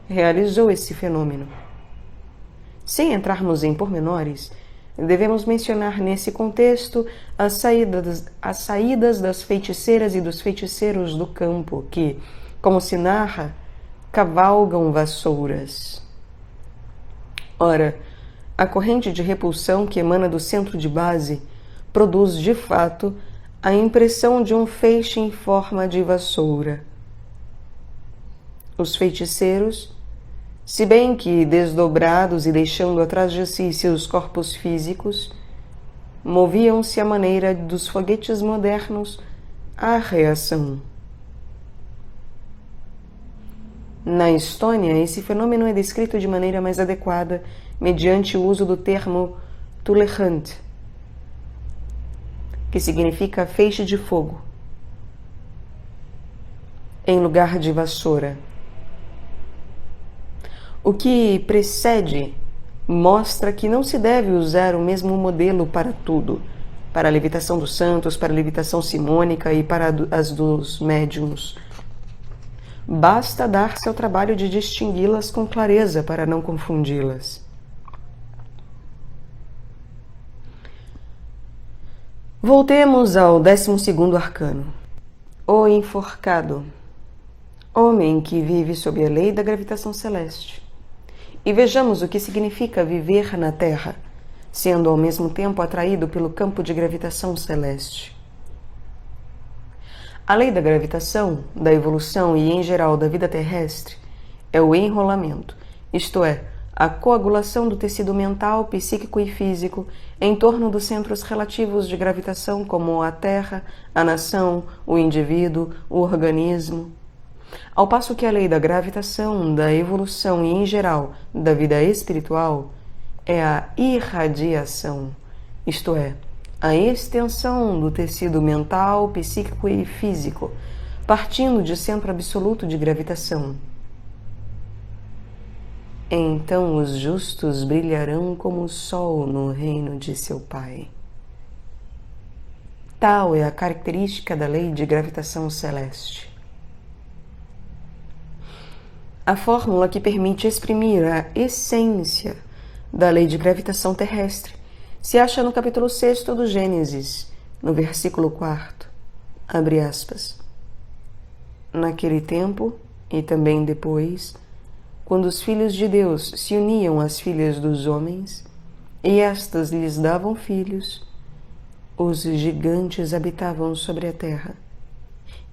realizou esse fenômeno. Sem entrarmos em pormenores, devemos mencionar nesse contexto as saídas das feiticeiras e dos feiticeiros do campo que, como se narra, cavalgam vassouras. Ora, a corrente de repulsão que emana do centro de base produz, de fato, a impressão de um feixe em forma de vassoura. Os feiticeiros, se bem que desdobrados e deixando atrás de si seus corpos físicos, moviam-se à maneira dos foguetes modernos à reação. Na Estônia, esse fenômeno é descrito de maneira mais adequada mediante o uso do termo tulehant, que significa feixe de fogo, em lugar de vassoura. O que precede mostra que não se deve usar o mesmo modelo para tudo, para a levitação dos santos, para a levitação simônica e para as dos médiuns. Basta dar-se ao trabalho de distingui-las com clareza para não confundi-las. Voltemos ao 12º arcano. O enforcado, homem que vive sob a lei da gravitação celeste. E vejamos o que significa viver na Terra, sendo ao mesmo tempo atraído pelo campo de gravitação celeste. A lei da gravitação, da evolução e, em geral, da vida terrestre é o enrolamento, isto é, a coagulação do tecido mental, psíquico e físico em torno dos centros relativos de gravitação como a Terra, a nação, o indivíduo, o organismo. Ao passo que a lei da gravitação, da evolução e, em geral, da vida espiritual é a irradiação, isto é, a extensão do tecido mental, psíquico e físico, partindo de centro absoluto de gravitação. Então os justos brilharão como o sol no reino de seu Pai. Tal é a característica da lei de gravitação celeste. A fórmula que permite exprimir a essência da lei de gravitação terrestre se acha no capítulo 6 do Gênesis, no versículo 4, abre aspas. Naquele tempo, e também depois, quando os filhos de Deus se uniam às filhas dos homens, e estas lhes davam filhos, os gigantes habitavam sobre a terra.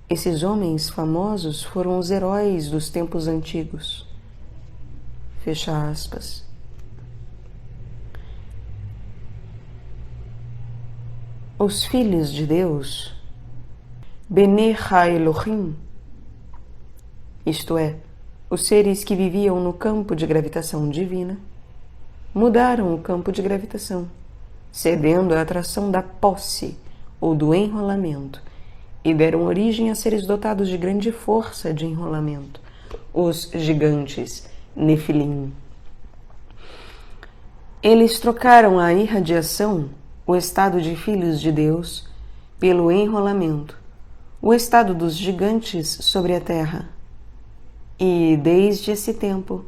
Esses homens famosos foram os heróis dos tempos antigos. Fecha aspas. Os filhos de Deus, Bnei Ha-Elohim, isto é, os seres que viviam no campo de gravitação divina, mudaram o campo de gravitação, cedendo à atração da posse ou do enrolamento, e deram origem a seres dotados de grande força de enrolamento, os gigantes Nefilim. Eles trocaram a irradiação, o estado de filhos de Deus, pelo enrolamento, o estado dos gigantes sobre a terra. E, desde esse tempo,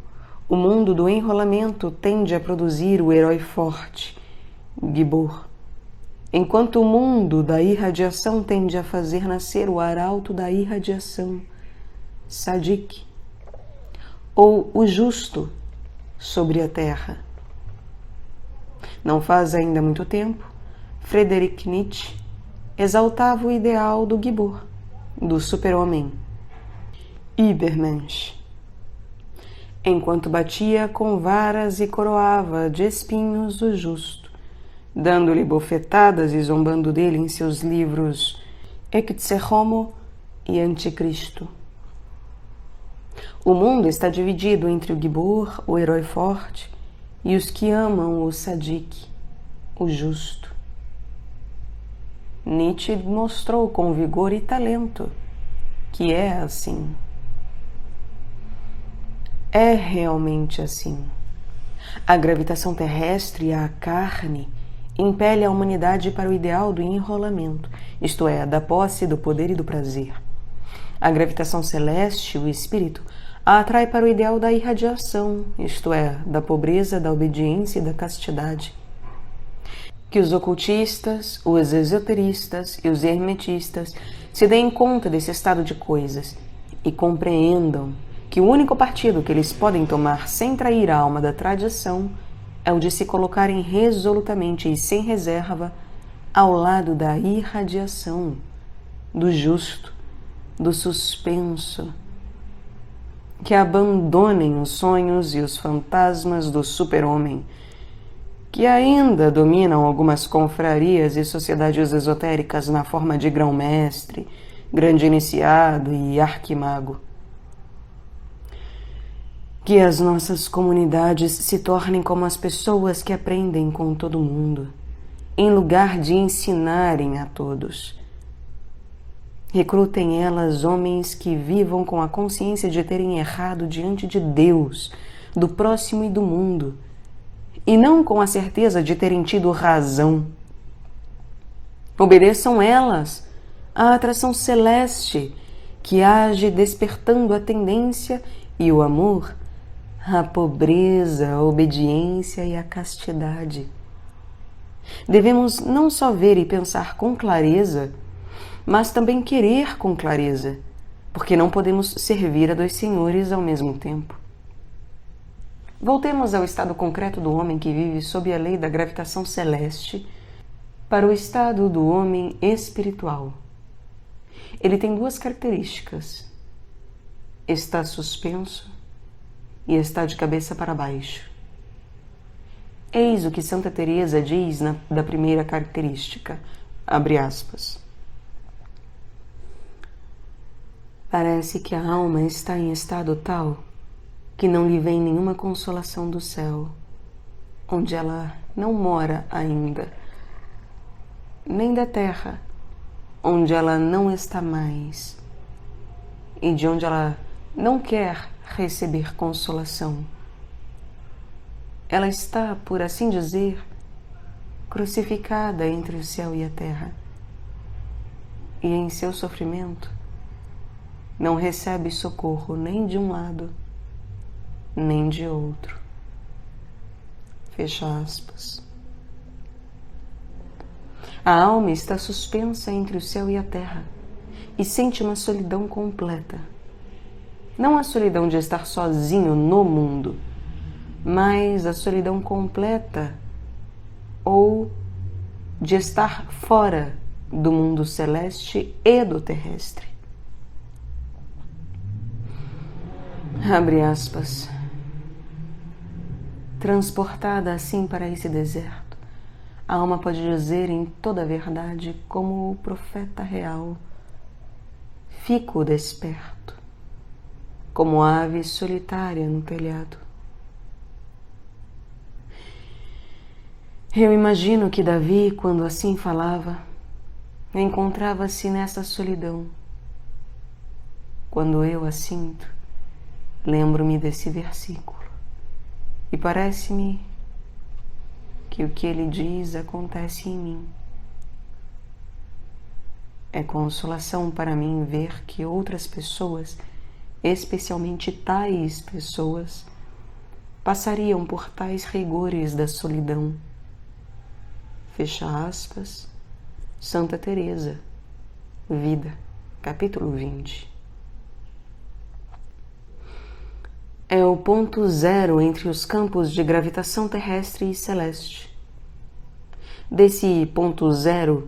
o mundo do enrolamento tende a produzir o herói forte, Gibor, enquanto o mundo da irradiação tende a fazer nascer o arauto da irradiação, Sadik, ou o justo sobre a terra. Não faz ainda muito tempo, Friedrich Nietzsche exaltava o ideal do Gibor, do super-homem, Übermensch, enquanto batia com varas e coroava de espinhos o justo, dando-lhe bofetadas e zombando dele em seus livros Ecce Homo e Anticristo. O mundo está dividido entre o Gibor, o herói forte, e os que amam o Sadik, o justo. Nietzsche mostrou com vigor e talento que é assim. É realmente assim. A gravitação terrestre e a carne impele a humanidade para o ideal do enrolamento, isto é, da posse, do poder e do prazer. A gravitação celeste, o espírito, a atrai para o ideal da irradiação, isto é, da pobreza, da obediência e da castidade. Que os ocultistas, os esoteristas e os hermetistas se deem conta desse estado de coisas e compreendam que o único partido que eles podem tomar sem trair a alma da tradição é o de se colocarem resolutamente e sem reserva ao lado da irradiação, do justo, do suspenso. Que abandonem os sonhos e os fantasmas do super-homem, que ainda dominam algumas confrarias e sociedades esotéricas na forma de grão-mestre, grande iniciado e arquimago. Que as nossas comunidades se tornem como as pessoas que aprendem com todo mundo, em lugar de ensinarem a todos. Recrutem elas homens que vivam com a consciência de terem errado diante de Deus, do próximo e do mundo, e não com a certeza de terem tido razão. Obedeçam elas à atração celeste que age despertando a tendência e o amor, a pobreza, a obediência e a castidade. Devemos não só ver e pensar com clareza, mas também querer com clareza, porque não podemos servir a dois senhores ao mesmo tempo. Voltemos ao estado concreto do homem que vive sob a lei da gravitação celeste para o estado do homem espiritual. Ele tem duas características: está suspenso e está de cabeça para baixo. Eis o que Santa Teresa diz da primeira característica, abre aspas. Parece que a alma está em estado tal que não lhe vem nenhuma consolação do céu, onde ela não mora ainda, nem da terra, onde ela não está mais, e de onde ela não quer receber consolação. Ela está, por assim dizer, crucificada entre o céu e a terra, e em seu sofrimento não recebe socorro nem de um lado, nem de outro. Fecha aspas. A alma está suspensa entre o céu e a terra e sente uma solidão completa. Não a solidão de estar sozinho no mundo, mas a solidão completa ou de estar fora do mundo celeste e do terrestre. Abre aspas. Transportada assim para esse deserto, a alma pode dizer em toda a verdade como o profeta real: fico desperto, como ave solitária no telhado. Eu imagino que Davi, quando assim falava, encontrava-se nessa solidão. Quando eu a sinto, lembro-me desse versículo e parece-me que o que ele diz acontece em mim. É consolação para mim ver que outras pessoas, especialmente tais pessoas, passariam por tais rigores da solidão. Fecha aspas. Santa Teresa, Vida, capítulo 20. É o ponto zero entre os campos de gravitação terrestre e celeste. Desse ponto zero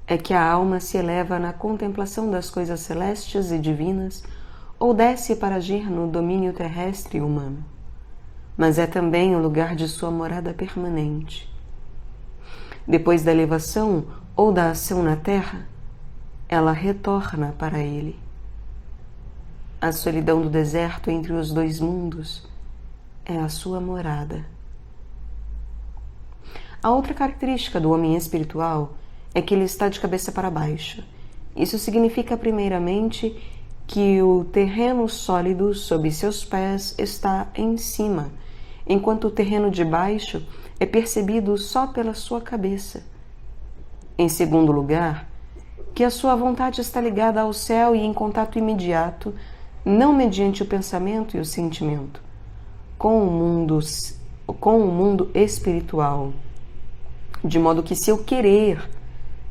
é que a alma se eleva na contemplação das coisas celestes e divinas ou desce para agir no domínio terrestre e humano, mas é também o lugar de sua morada permanente. Depois da elevação ou da ação na terra, ela retorna para ele. A solidão do deserto entre os dois mundos é a sua morada. A outra característica do homem espiritual é que ele está de cabeça para baixo. Isso significa, primeiramente, que o terreno sólido sob seus pés está em cima, enquanto o terreno de baixo é percebido só pela sua cabeça. Em segundo lugar, que a sua vontade está ligada ao céu e em contato imediato, não mediante o pensamento e o sentimento, com o mundo espiritual, de modo que seu querer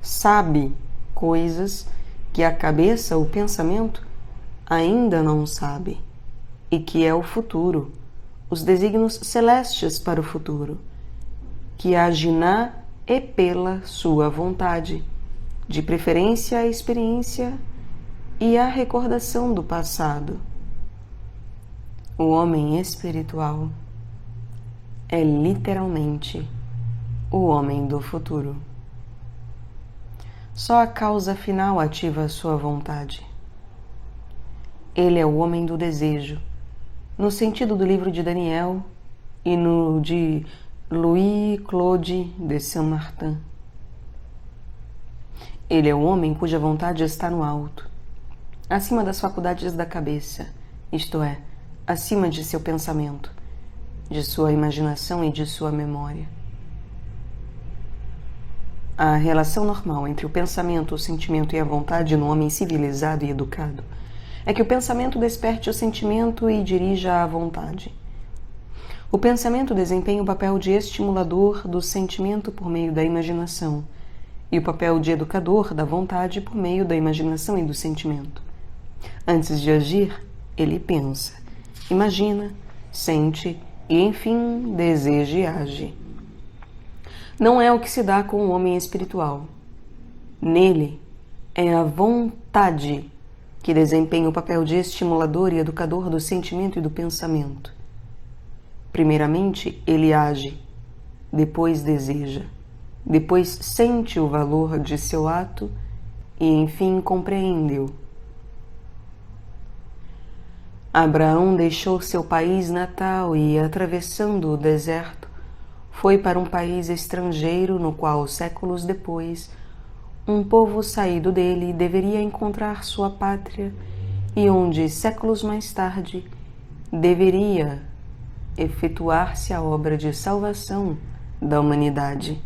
sabe coisas que a cabeça, o pensamento, ainda não sabe, e que é o futuro, os desígnios celestes para o futuro, que age na e pela sua vontade, de preferência à experiência e à recordação do passado. O homem espiritual é literalmente o homem do futuro. Só a causa final ativa a sua vontade. Ele é o homem do desejo, no sentido do livro de Daniel e no de Louis-Claude de Saint-Martin. Ele é o homem cuja vontade está no alto, acima das faculdades da cabeça, isto é, acima de seu pensamento, de sua imaginação e de sua memória. A relação normal entre o pensamento, o sentimento e a vontade no homem civilizado e educado é que o pensamento desperte o sentimento e dirija a vontade. O pensamento desempenha o papel de estimulador do sentimento por meio da imaginação e o papel de educador da vontade por meio da imaginação e do sentimento. Antes de agir, ele pensa, imagina, sente e, enfim, deseja e age. Não é o que se dá com o homem espiritual. Nele é a vontade que desempenha o papel de estimulador e educador do sentimento e do pensamento. Primeiramente, ele age, depois deseja, depois sente o valor de seu ato e, enfim, compreende-o. Abraão deixou seu país natal e, atravessando o deserto, foi para um país estrangeiro no qual, séculos depois, um povo saído dele deveria encontrar sua pátria e onde, séculos mais tarde, deveria efetuar-se a obra de salvação da humanidade.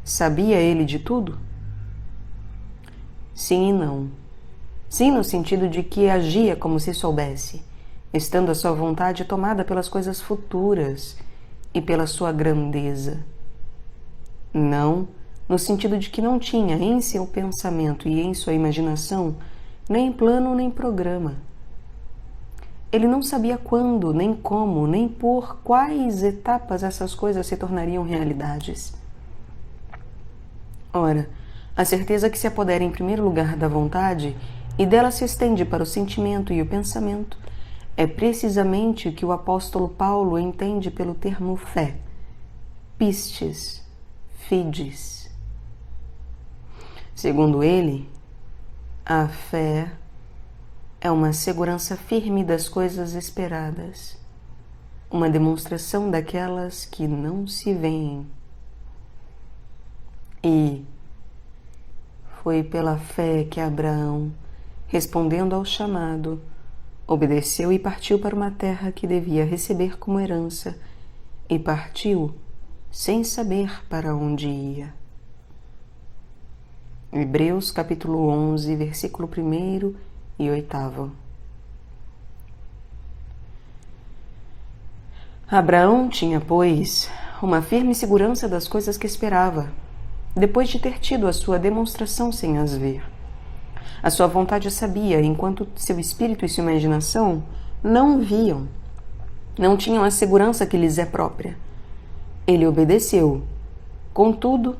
Sabia ele de tudo? Sim e não. Sim, no sentido de que agia como se soubesse, estando a sua vontade tomada pelas coisas futuras e pela sua grandeza. Não, no sentido de que não tinha em seu pensamento e em sua imaginação nem plano nem programa. Ele não sabia quando, nem como, nem por quais etapas essas coisas se tornariam realidades. Ora, a certeza que se apodera em primeiro lugar da vontade e dela se estende para o sentimento e o pensamento é precisamente o que o apóstolo Paulo entende pelo termo fé, pistes, fides. Segundo ele, a fé é uma segurança firme das coisas esperadas, uma demonstração daquelas que não se veem. E foi pela fé que Abraão, respondendo ao chamado, obedeceu e partiu para uma terra que devia receber como herança, e partiu sem saber para onde ia. Hebreus capítulo 11, versículo 1 e 8. Abraão tinha, pois, uma firme segurança das coisas que esperava, depois de ter tido a sua demonstração sem as ver. A sua vontade sabia, enquanto seu espírito e sua imaginação não viam, não tinham a segurança que lhes é própria. Ele obedeceu, contudo,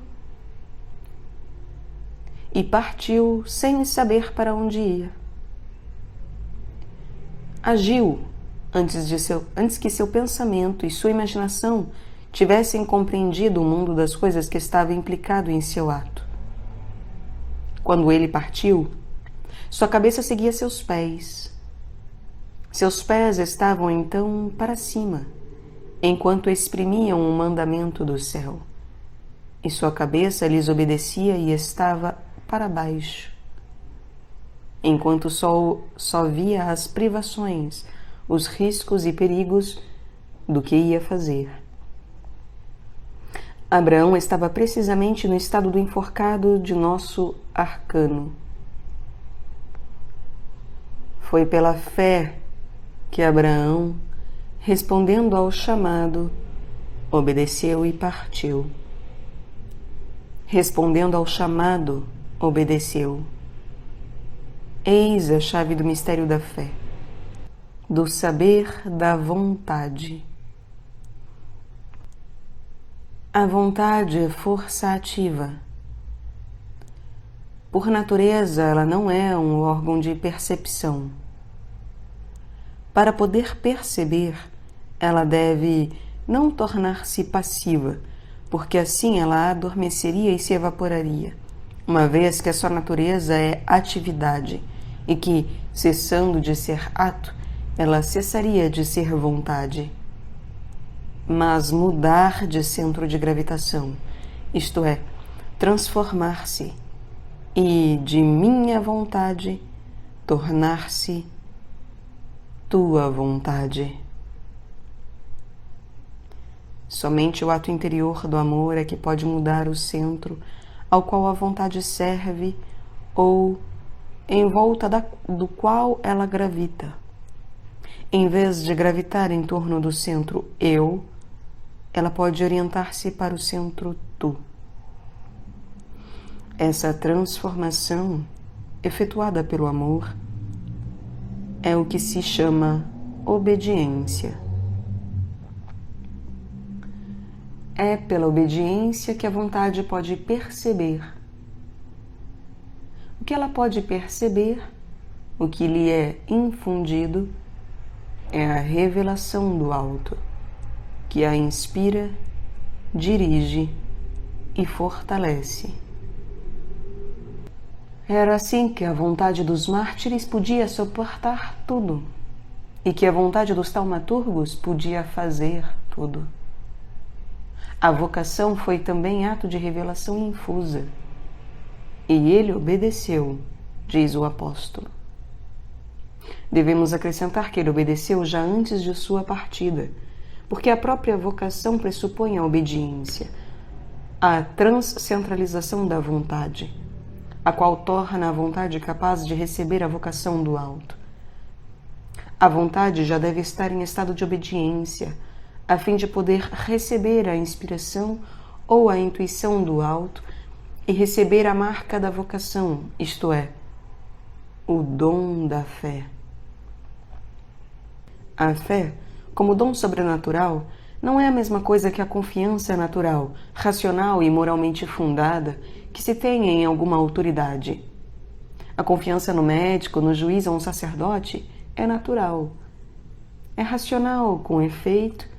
e partiu sem saber para onde ia. Agiu antes que seu pensamento e sua imaginação tivessem compreendido o mundo das coisas que estava implicado em seu ato. Quando ele partiu, sua cabeça seguia seus pés. Seus pés estavam então para cima, enquanto exprimiam o mandamento do céu, e sua cabeça lhes obedecia e estava para baixo, enquanto só via as privações, os riscos e perigos do que ia fazer. Abraão estava precisamente no estado do enforcado de nosso arcano. Foi pela fé que Abraão, respondendo ao chamado, obedeceu e partiu. Respondendo ao chamado, obedeceu. Eis a chave do mistério da fé, do saber da vontade. A vontade é força ativa. Por natureza, ela não é um órgão de percepção. Para poder perceber, ela deve não tornar-se passiva, porque assim ela adormeceria e se evaporaria, uma vez que a sua natureza é atividade e que, cessando de ser ato, ela cessaria de ser vontade. Mas mudar de centro de gravitação, isto é, transformar-se, e de minha vontade tornar-se tua vontade. Somente o ato interior do amor é que pode mudar o centro ao qual a vontade serve ou em volta do qual ela gravita. Em vez de gravitar em torno do centro eu, ela pode orientar-se para o centro tu. Essa transformação, efetuada pelo amor, é o que se chama obediência. É pela obediência que a vontade pode perceber. O que ela pode perceber, o que lhe é infundido, é a revelação do alto, que a inspira, dirige e fortalece. Era assim que a vontade dos mártires podia suportar tudo, e que a vontade dos taumaturgos podia fazer tudo. A vocação foi também ato de revelação infusa, e ele obedeceu, diz o apóstolo. Devemos acrescentar que ele obedeceu já antes de sua partida, porque a própria vocação pressupõe a obediência, a transcentralização da vontade, a qual torna a vontade capaz de receber a vocação do alto. A vontade já deve estar em estado de obediência, a fim de poder receber a inspiração ou a intuição do alto e receber a marca da vocação, isto é, o dom da fé. A fé, como dom sobrenatural, não é a mesma coisa que a confiança natural, racional e moralmente fundada que se tem em alguma autoridade. A confiança no médico, no juiz ou no sacerdote é natural. É racional, com efeito,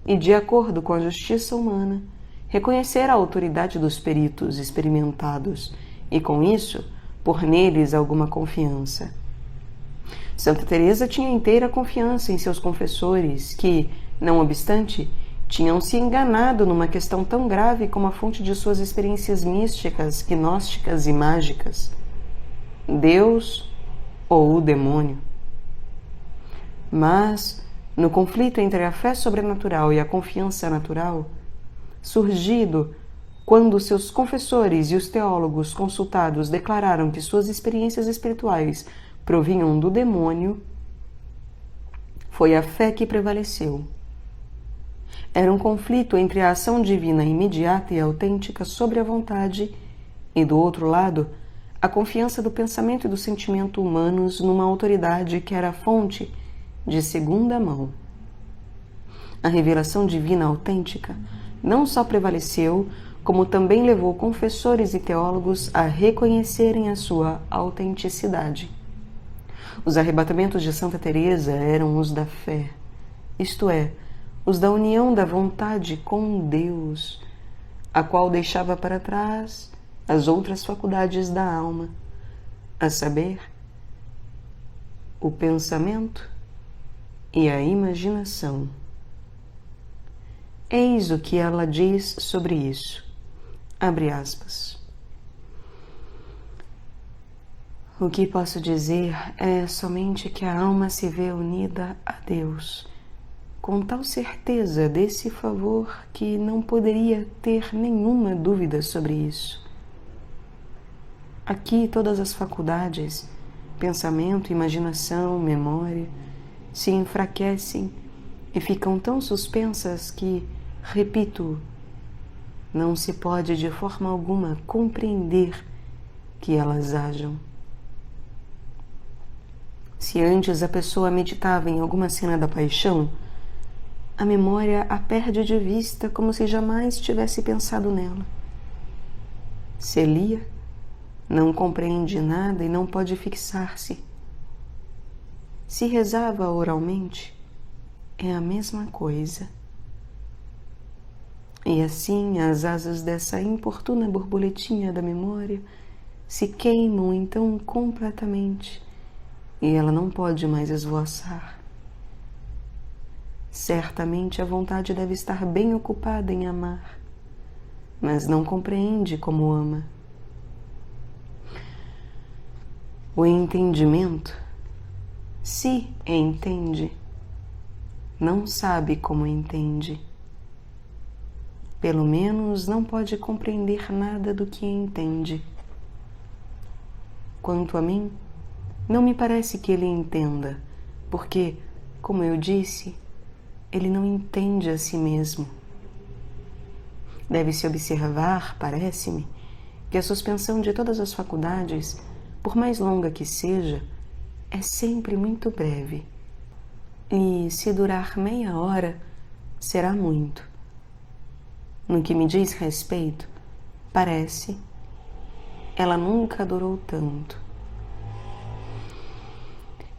e de acordo com a justiça humana, reconhecer a autoridade dos peritos experimentados e, com isso, pôr neles alguma confiança. Santa Teresa tinha inteira confiança em seus confessores que, não obstante, tinham se enganado numa questão tão grave como a fonte de suas experiências místicas, gnósticas e mágicas: Deus ou o demônio. Mas, no conflito entre a fé sobrenatural e a confiança natural, surgido quando seus confessores e os teólogos consultados declararam que suas experiências espirituais provinham do demônio, foi a fé que prevaleceu. Era um conflito entre a ação divina imediata e autêntica sobre a vontade e, do outro lado, a confiança do pensamento e do sentimento humanos numa autoridade que era a fonte de segunda mão. A revelação divina autêntica não só prevaleceu, como também levou confessores e teólogos a reconhecerem a sua autenticidade. Os arrebatamentos de Santa Teresa eram os da fé, isto é, os da união da vontade com Deus, a qual deixava para trás as outras faculdades da alma, a saber, o pensamento e a imaginação. Eis o que ela diz sobre isso. Abre aspas. O que posso dizer é somente que a alma se vê unida a Deus, com tal certeza desse favor que não poderia ter nenhuma dúvida sobre isso. Aqui todas as faculdades, pensamento, imaginação, memória se enfraquecem e ficam tão suspensas que, repito, não se pode de forma alguma compreender que elas hajam. Se antes a pessoa meditava em alguma cena da paixão, a memória a perde de vista como se jamais tivesse pensado nela. Se lia, não compreende nada e não pode fixar-se. Se rezava oralmente, é a mesma coisa. E assim as asas dessa importuna borboletinha da memória se queimam então completamente e ela não pode mais esvoaçar. Certamente a vontade deve estar bem ocupada em amar, mas não compreende como ama. O entendimento, se entende, não sabe como entende. Pelo menos não pode compreender nada do que entende. Quanto a mim, não me parece que ele entenda, porque, como eu disse, ele não entende a si mesmo. Deve-se observar, parece-me, que a suspensão de todas as faculdades, por mais longa que seja, é sempre muito breve. E, se durar meia hora, será muito. No que me diz respeito, parece, ela nunca durou tanto.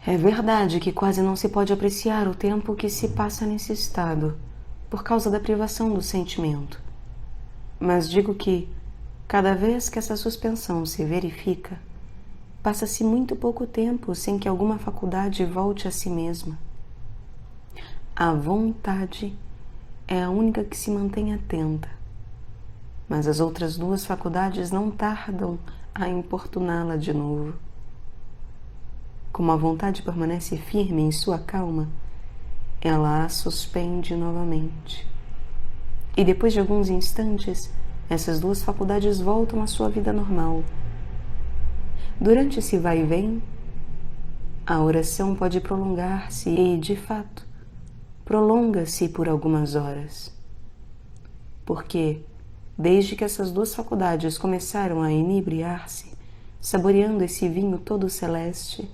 É verdade que quase não se pode apreciar o tempo que se passa nesse estado, por causa da privação do sentimento. Mas digo que, cada vez que essa suspensão se verifica, passa-se muito pouco tempo sem que alguma faculdade volte a si mesma. A vontade é a única que se mantém atenta, mas as outras duas faculdades não tardam a importuná-la de novo. Como a vontade permanece firme em sua calma, ela a suspende novamente. E depois de alguns instantes, essas duas faculdades voltam à sua vida normal. Durante esse vai e vem, a oração pode prolongar-se e, de fato, prolonga-se por algumas horas. Porque, desde que essas duas faculdades começaram a inebriar-se, saboreando esse vinho todo celeste,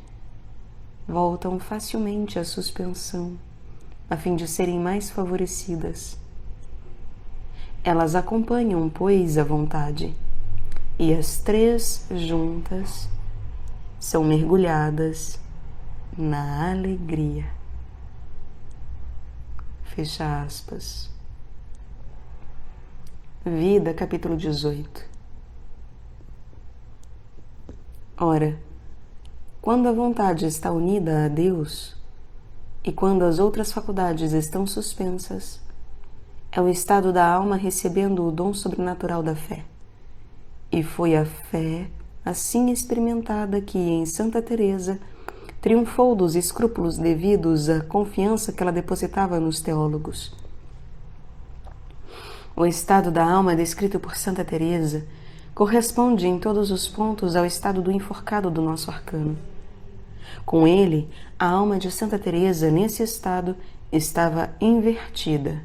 voltam facilmente à suspensão, a fim de serem mais favorecidas. Elas acompanham, pois, a vontade, e as três juntas são mergulhadas na alegria. Fecha aspas. Vida, capítulo 18. Ora, quando a vontade está unida a Deus e quando as outras faculdades estão suspensas, é o estado da alma recebendo o dom sobrenatural da fé. E foi a fé assim experimentada que, em Santa Teresa, triunfou dos escrúpulos devidos à confiança que ela depositava nos teólogos. O estado da alma descrito por Santa Teresa corresponde em todos os pontos ao estado do enforcado do nosso arcano. Com ele, a alma de Santa Teresa, nesse estado, estava invertida.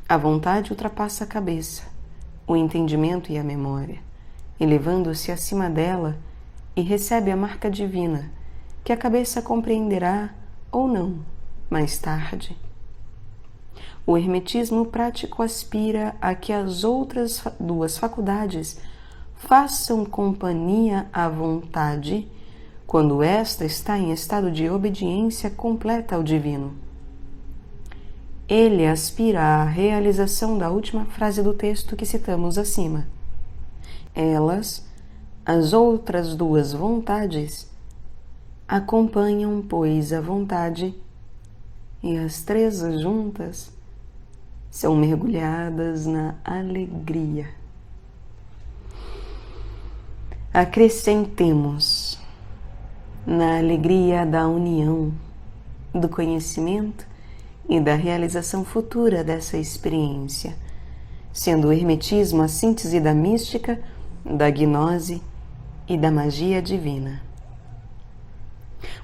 A vontade ultrapassa a cabeça, o entendimento e a memória, elevando-se acima dela e recebe a marca divina, que a cabeça compreenderá ou não, mais tarde. O hermetismo prático aspira a que as outras duas faculdades façam companhia à vontade quando esta está em estado de obediência completa ao divino. Ele aspira à realização da última frase do texto que citamos acima. Elas, as outras duas vontades, acompanham, pois, a vontade, e as três juntas são mergulhadas na alegria. Acrescentemos na alegria da união, do conhecimento e da realização futura dessa experiência, sendo o hermetismo a síntese da mística, da gnose e da magia divina.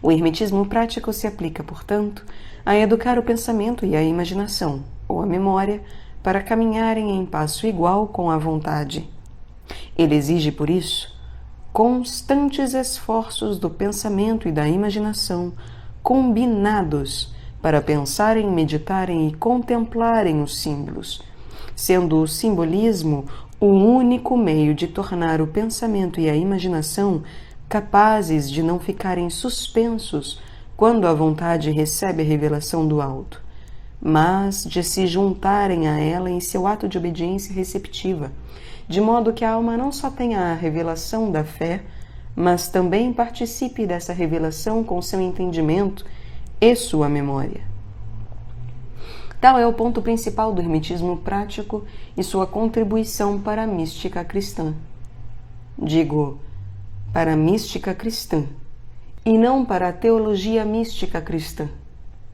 O hermetismo prático se aplica, portanto, a educar o pensamento e a imaginação, ou a memória, para caminharem em passo igual com a vontade. Ele exige, por isso, constantes esforços do pensamento e da imaginação combinados para pensarem, meditarem e contemplarem os símbolos, sendo o simbolismo o único meio de tornar o pensamento e a imaginação capazes de não ficarem suspensos quando a vontade recebe a revelação do alto, mas de se juntarem a ela em seu ato de obediência receptiva, de modo que a alma não só tenha a revelação da fé, mas também participe dessa revelação com seu entendimento e sua memória. Tal é o ponto principal do hermetismo prático e sua contribuição para a mística cristã. Digo, para a mística cristã, e não para a teologia mística cristã,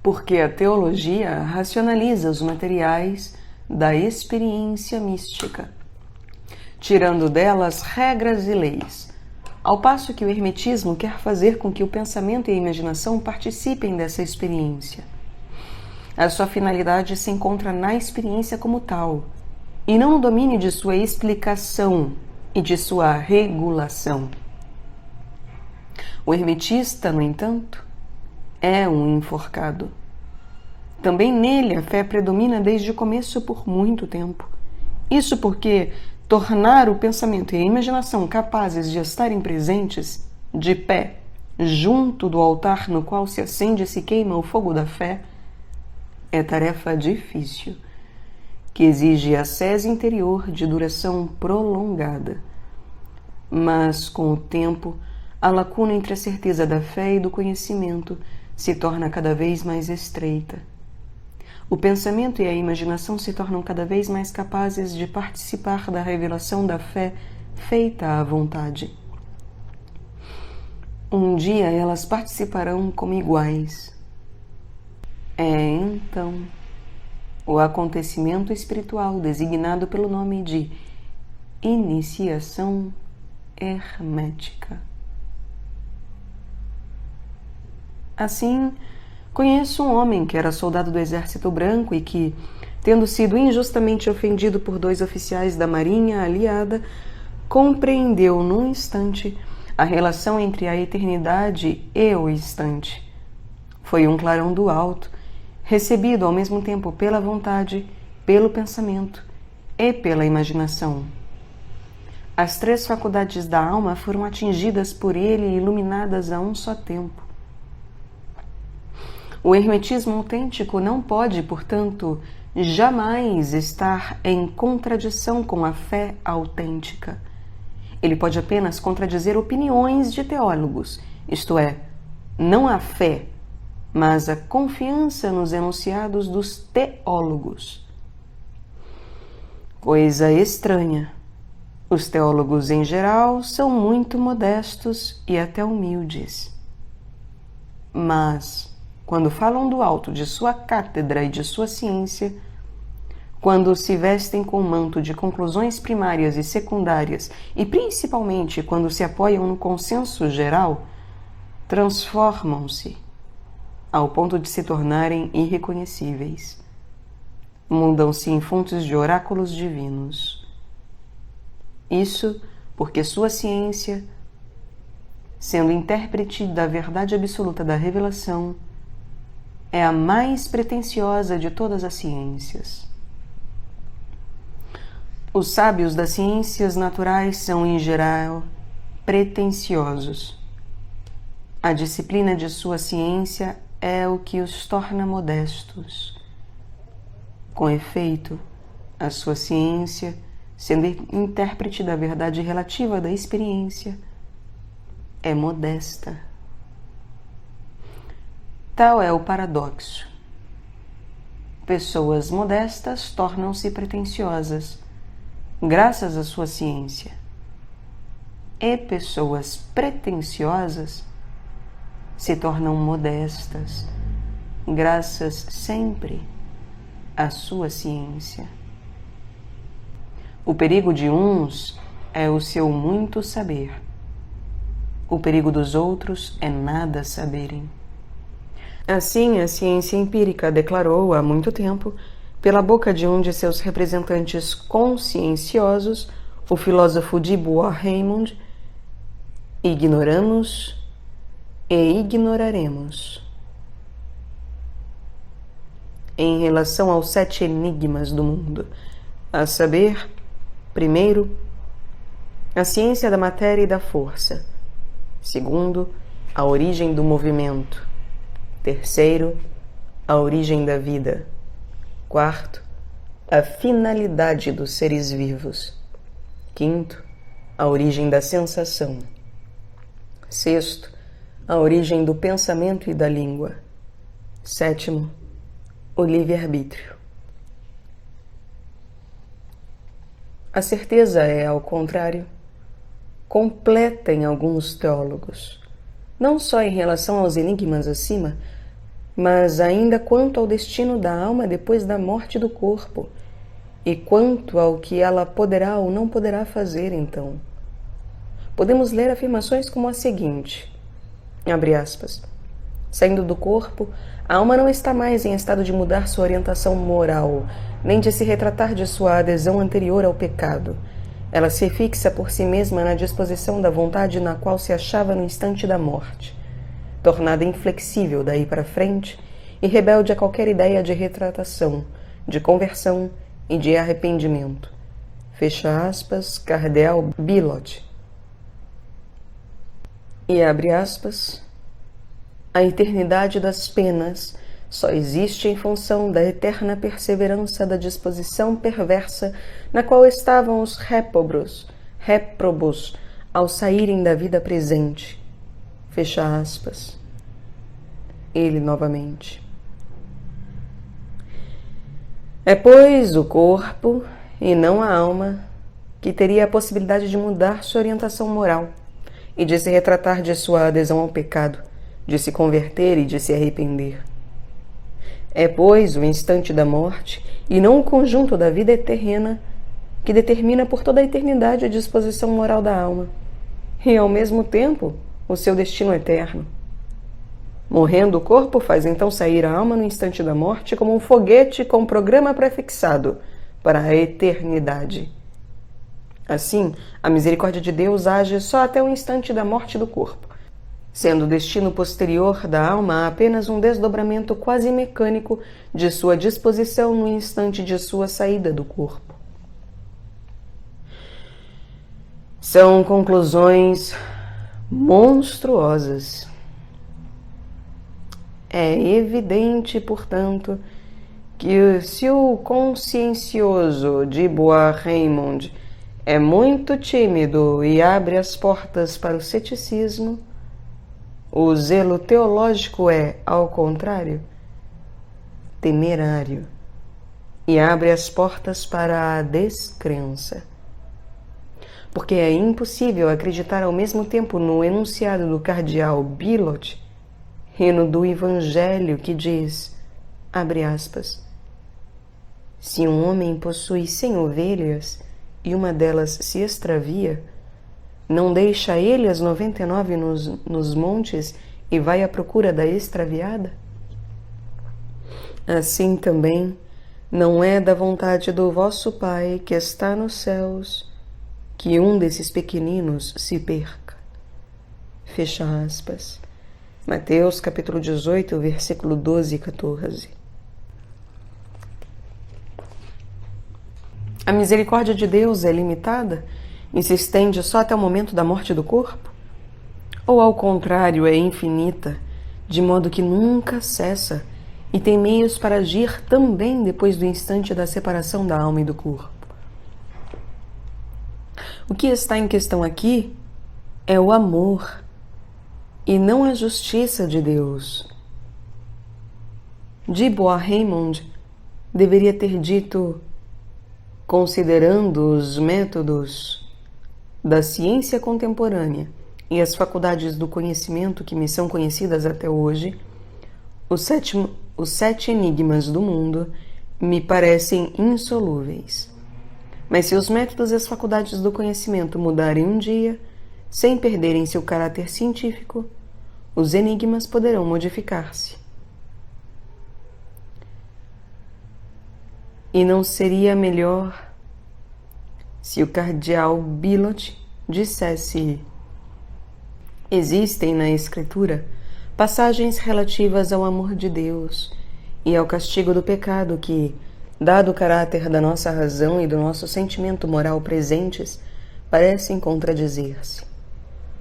porque a teologia racionaliza os materiais da experiência mística, tirando delas regras e leis, ao passo que o hermetismo quer fazer com que o pensamento e a imaginação participem dessa experiência. A sua finalidade se encontra na experiência como tal, e não no domínio de sua explicação e de sua regulação. O hermetista, no entanto, é um enforcado. Também nele a fé predomina desde o começo por muito tempo. Isso porque tornar o pensamento e a imaginação capazes de estarem presentes, de pé, junto do altar no qual se acende e se queima o fogo da fé, é tarefa difícil, que exige ascese interior de duração prolongada. Mas, com o tempo, a lacuna entre a certeza da fé e do conhecimento se torna cada vez mais estreita. O pensamento e a imaginação se tornam cada vez mais capazes de participar da revelação da fé feita à vontade. Um dia elas participarão como iguais. É então o acontecimento espiritual designado pelo nome de iniciação hermética. Assim, conheço um homem que era soldado do Exército Branco e que, tendo sido injustamente ofendido por 2 oficiais da Marinha Aliada, compreendeu num instante a relação entre a eternidade e o instante. Foi um clarão do alto, recebido ao mesmo tempo pela vontade, pelo pensamento e pela imaginação. As 3 faculdades da alma foram atingidas por ele e iluminadas a um só tempo. O hermetismo autêntico não pode, portanto, jamais estar em contradição com a fé autêntica. Ele pode apenas contradizer opiniões de teólogos, isto é, não a fé, mas a confiança nos enunciados dos teólogos. Coisa estranha. Os teólogos, em geral, são muito modestos e até humildes. Mas, quando falam do alto de sua cátedra e de sua ciência, quando se vestem com o manto de conclusões primárias e secundárias, e principalmente quando se apoiam no consenso geral, transformam-se ao ponto de se tornarem irreconhecíveis. Mudam-se em fontes de oráculos divinos. Isso porque sua ciência, sendo intérprete da verdade absoluta da revelação, é a mais pretensiosa de todas as ciências. Os sábios das ciências naturais são, em geral, pretensiosos. A disciplina de sua ciência é o que os torna modestos. Com efeito, a sua ciência, sendo intérprete da verdade relativa da experiência, é modesta. Tal é o paradoxo. Pessoas modestas tornam-se pretensiosas, graças à sua ciência. E pessoas pretensiosas se tornam modestas, graças sempre à sua ciência. O perigo de uns é o seu muito saber. O perigo dos outros é nada saberem. Assim, a ciência empírica declarou há muito tempo, pela boca de um de seus representantes conscienciosos, o filósofo de Bois-Reymond: ignoramos e ignoraremos. Em relação aos 7 enigmas do mundo, a saber, primeiro, a ciência da matéria e da força. Segundo, a origem do movimento. Terceiro, a origem da vida. Quarto, a finalidade dos seres vivos. Quinto, a origem da sensação. Sexto, a origem do pensamento e da língua. Sétimo, o livre-arbítrio. A certeza é, ao contrário, completa em alguns teólogos, não só em relação aos enigmas acima, mas ainda quanto ao destino da alma depois da morte do corpo, e quanto ao que ela poderá ou não poderá fazer então. Podemos ler afirmações como a seguinte, abre aspas, saindo do corpo, a alma não está mais em estado de mudar sua orientação moral, nem de se retratar de sua adesão anterior ao pecado. Ela se fixa por si mesma na disposição da vontade na qual se achava no instante da morte, tornada inflexível daí para frente e rebelde a qualquer ideia de retratação, de conversão e de arrependimento. Fecha aspas, Cardeal Bilot. E abre aspas, a eternidade das penas só existe em função da eterna perseverança da disposição perversa na qual estavam os réprobos ao saírem da vida presente. Fecha aspas. Ele novamente. É, pois, o corpo, e não a alma, que teria a possibilidade de mudar sua orientação moral e de se retratar de sua adesão ao pecado, de se converter e de se arrepender. É, pois, o instante da morte, e não o conjunto da vida terrena, que determina por toda a eternidade a disposição moral da alma, e, ao mesmo tempo, o seu destino eterno. Morrendo o corpo, faz então sair a alma no instante da morte como um foguete com um programa prefixado para a eternidade. Assim, a misericórdia de Deus age só até o instante da morte do corpo, sendo o destino posterior da alma apenas um desdobramento quase mecânico de sua disposição no instante de sua saída do corpo. São conclusões monstruosas. É evidente, portanto, que se o consciencioso de Bois-Reymond é muito tímido e abre as portas para o ceticismo, o zelo teológico é, ao contrário, temerário e abre as portas para a descrença. Porque é impossível acreditar ao mesmo tempo no enunciado do cardeal Bilot e no do Evangelho que diz, abre aspas, se um homem possui 100 ovelhas e uma delas se extravia, não deixa ele as 99 nos montes e vai à procura da extraviada? Assim também não é da vontade do vosso Pai que está nos céus que um desses pequeninos se perca. Fecha aspas. Mateus capítulo 18, versículo 12 e 14. A misericórdia de Deus é limitada e se estende só até o momento da morte do corpo? Ou, ao contrário, é infinita, de modo que nunca cessa e tem meios para agir também depois do instante da separação da alma e do corpo? O que está em questão aqui é o amor e não a justiça de Deus. De Bois-Reymond deveria ter dito, considerando os métodos da ciência contemporânea e as faculdades do conhecimento que me são conhecidas até hoje, os 7 enigmas do mundo me parecem insolúveis. Mas se os métodos e as faculdades do conhecimento mudarem um dia, sem perderem seu caráter científico, os enigmas poderão modificar-se. E não seria melhor se o cardeal Bilot dissesse: existem na Escritura passagens relativas ao amor de Deus e ao castigo do pecado que, dado o caráter da nossa razão e do nosso sentimento moral presentes, parecem contradizer-se.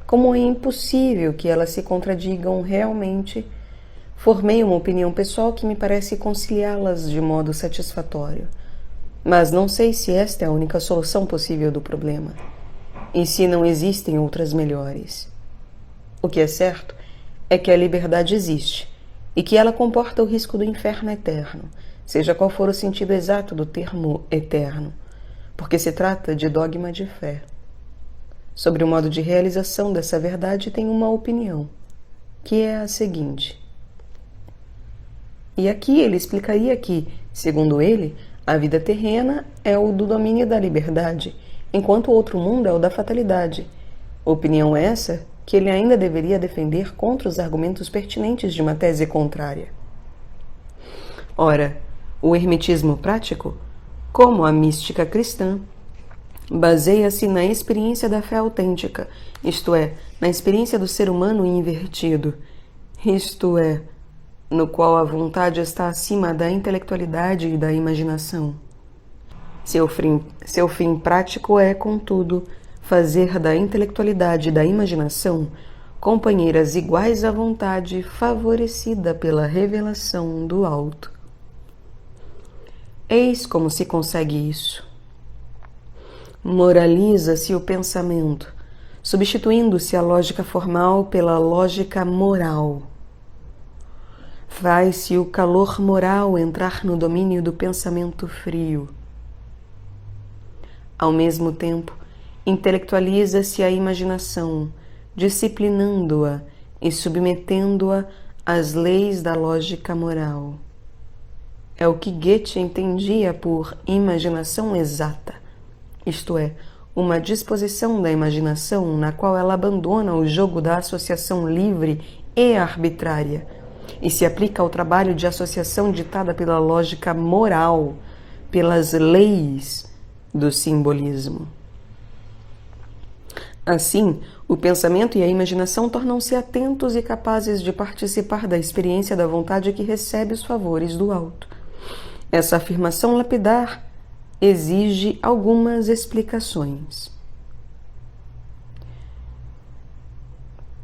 Como é impossível que elas se contradigam realmente, formei uma opinião pessoal que me parece conciliá-las de modo satisfatório. Mas não sei se esta é a única solução possível do problema, e se não existem outras melhores. O que é certo é que a liberdade existe, e que ela comporta o risco do inferno eterno, seja qual for o sentido exato do termo eterno, porque se trata de dogma de fé. Sobre o modo de realização dessa verdade tenho uma opinião, que é a seguinte. E aqui ele explicaria que, segundo ele, a vida terrena é o do domínio da liberdade, enquanto o outro mundo é o da fatalidade. Opinião essa que ele ainda deveria defender contra os argumentos pertinentes de uma tese contrária. Ora, o hermetismo prático, como a mística cristã, baseia-se na experiência da fé autêntica, isto é, na experiência do ser humano invertido, isto é, no qual a vontade está acima da intelectualidade e da imaginação. Seu fim prático é, contudo, fazer da intelectualidade e da imaginação companheiras iguais à vontade favorecida pela revelação do alto. Eis como se consegue isso. Moraliza-se o pensamento, substituindo-se a lógica formal pela lógica moral. Faz-se o calor moral entrar no domínio do pensamento frio. Ao mesmo tempo, intelectualiza-se a imaginação, disciplinando-a e submetendo-a às leis da lógica moral. É o que Goethe entendia por imaginação exata, isto é, uma disposição da imaginação na qual ela abandona o jogo da associação livre e arbitrária e se aplica ao trabalho de associação ditada pela lógica moral, pelas leis do simbolismo. Assim, o pensamento e a imaginação tornam-se atentos e capazes de participar da experiência da vontade que recebe os favores do alto. Essa afirmação lapidar exige algumas explicações.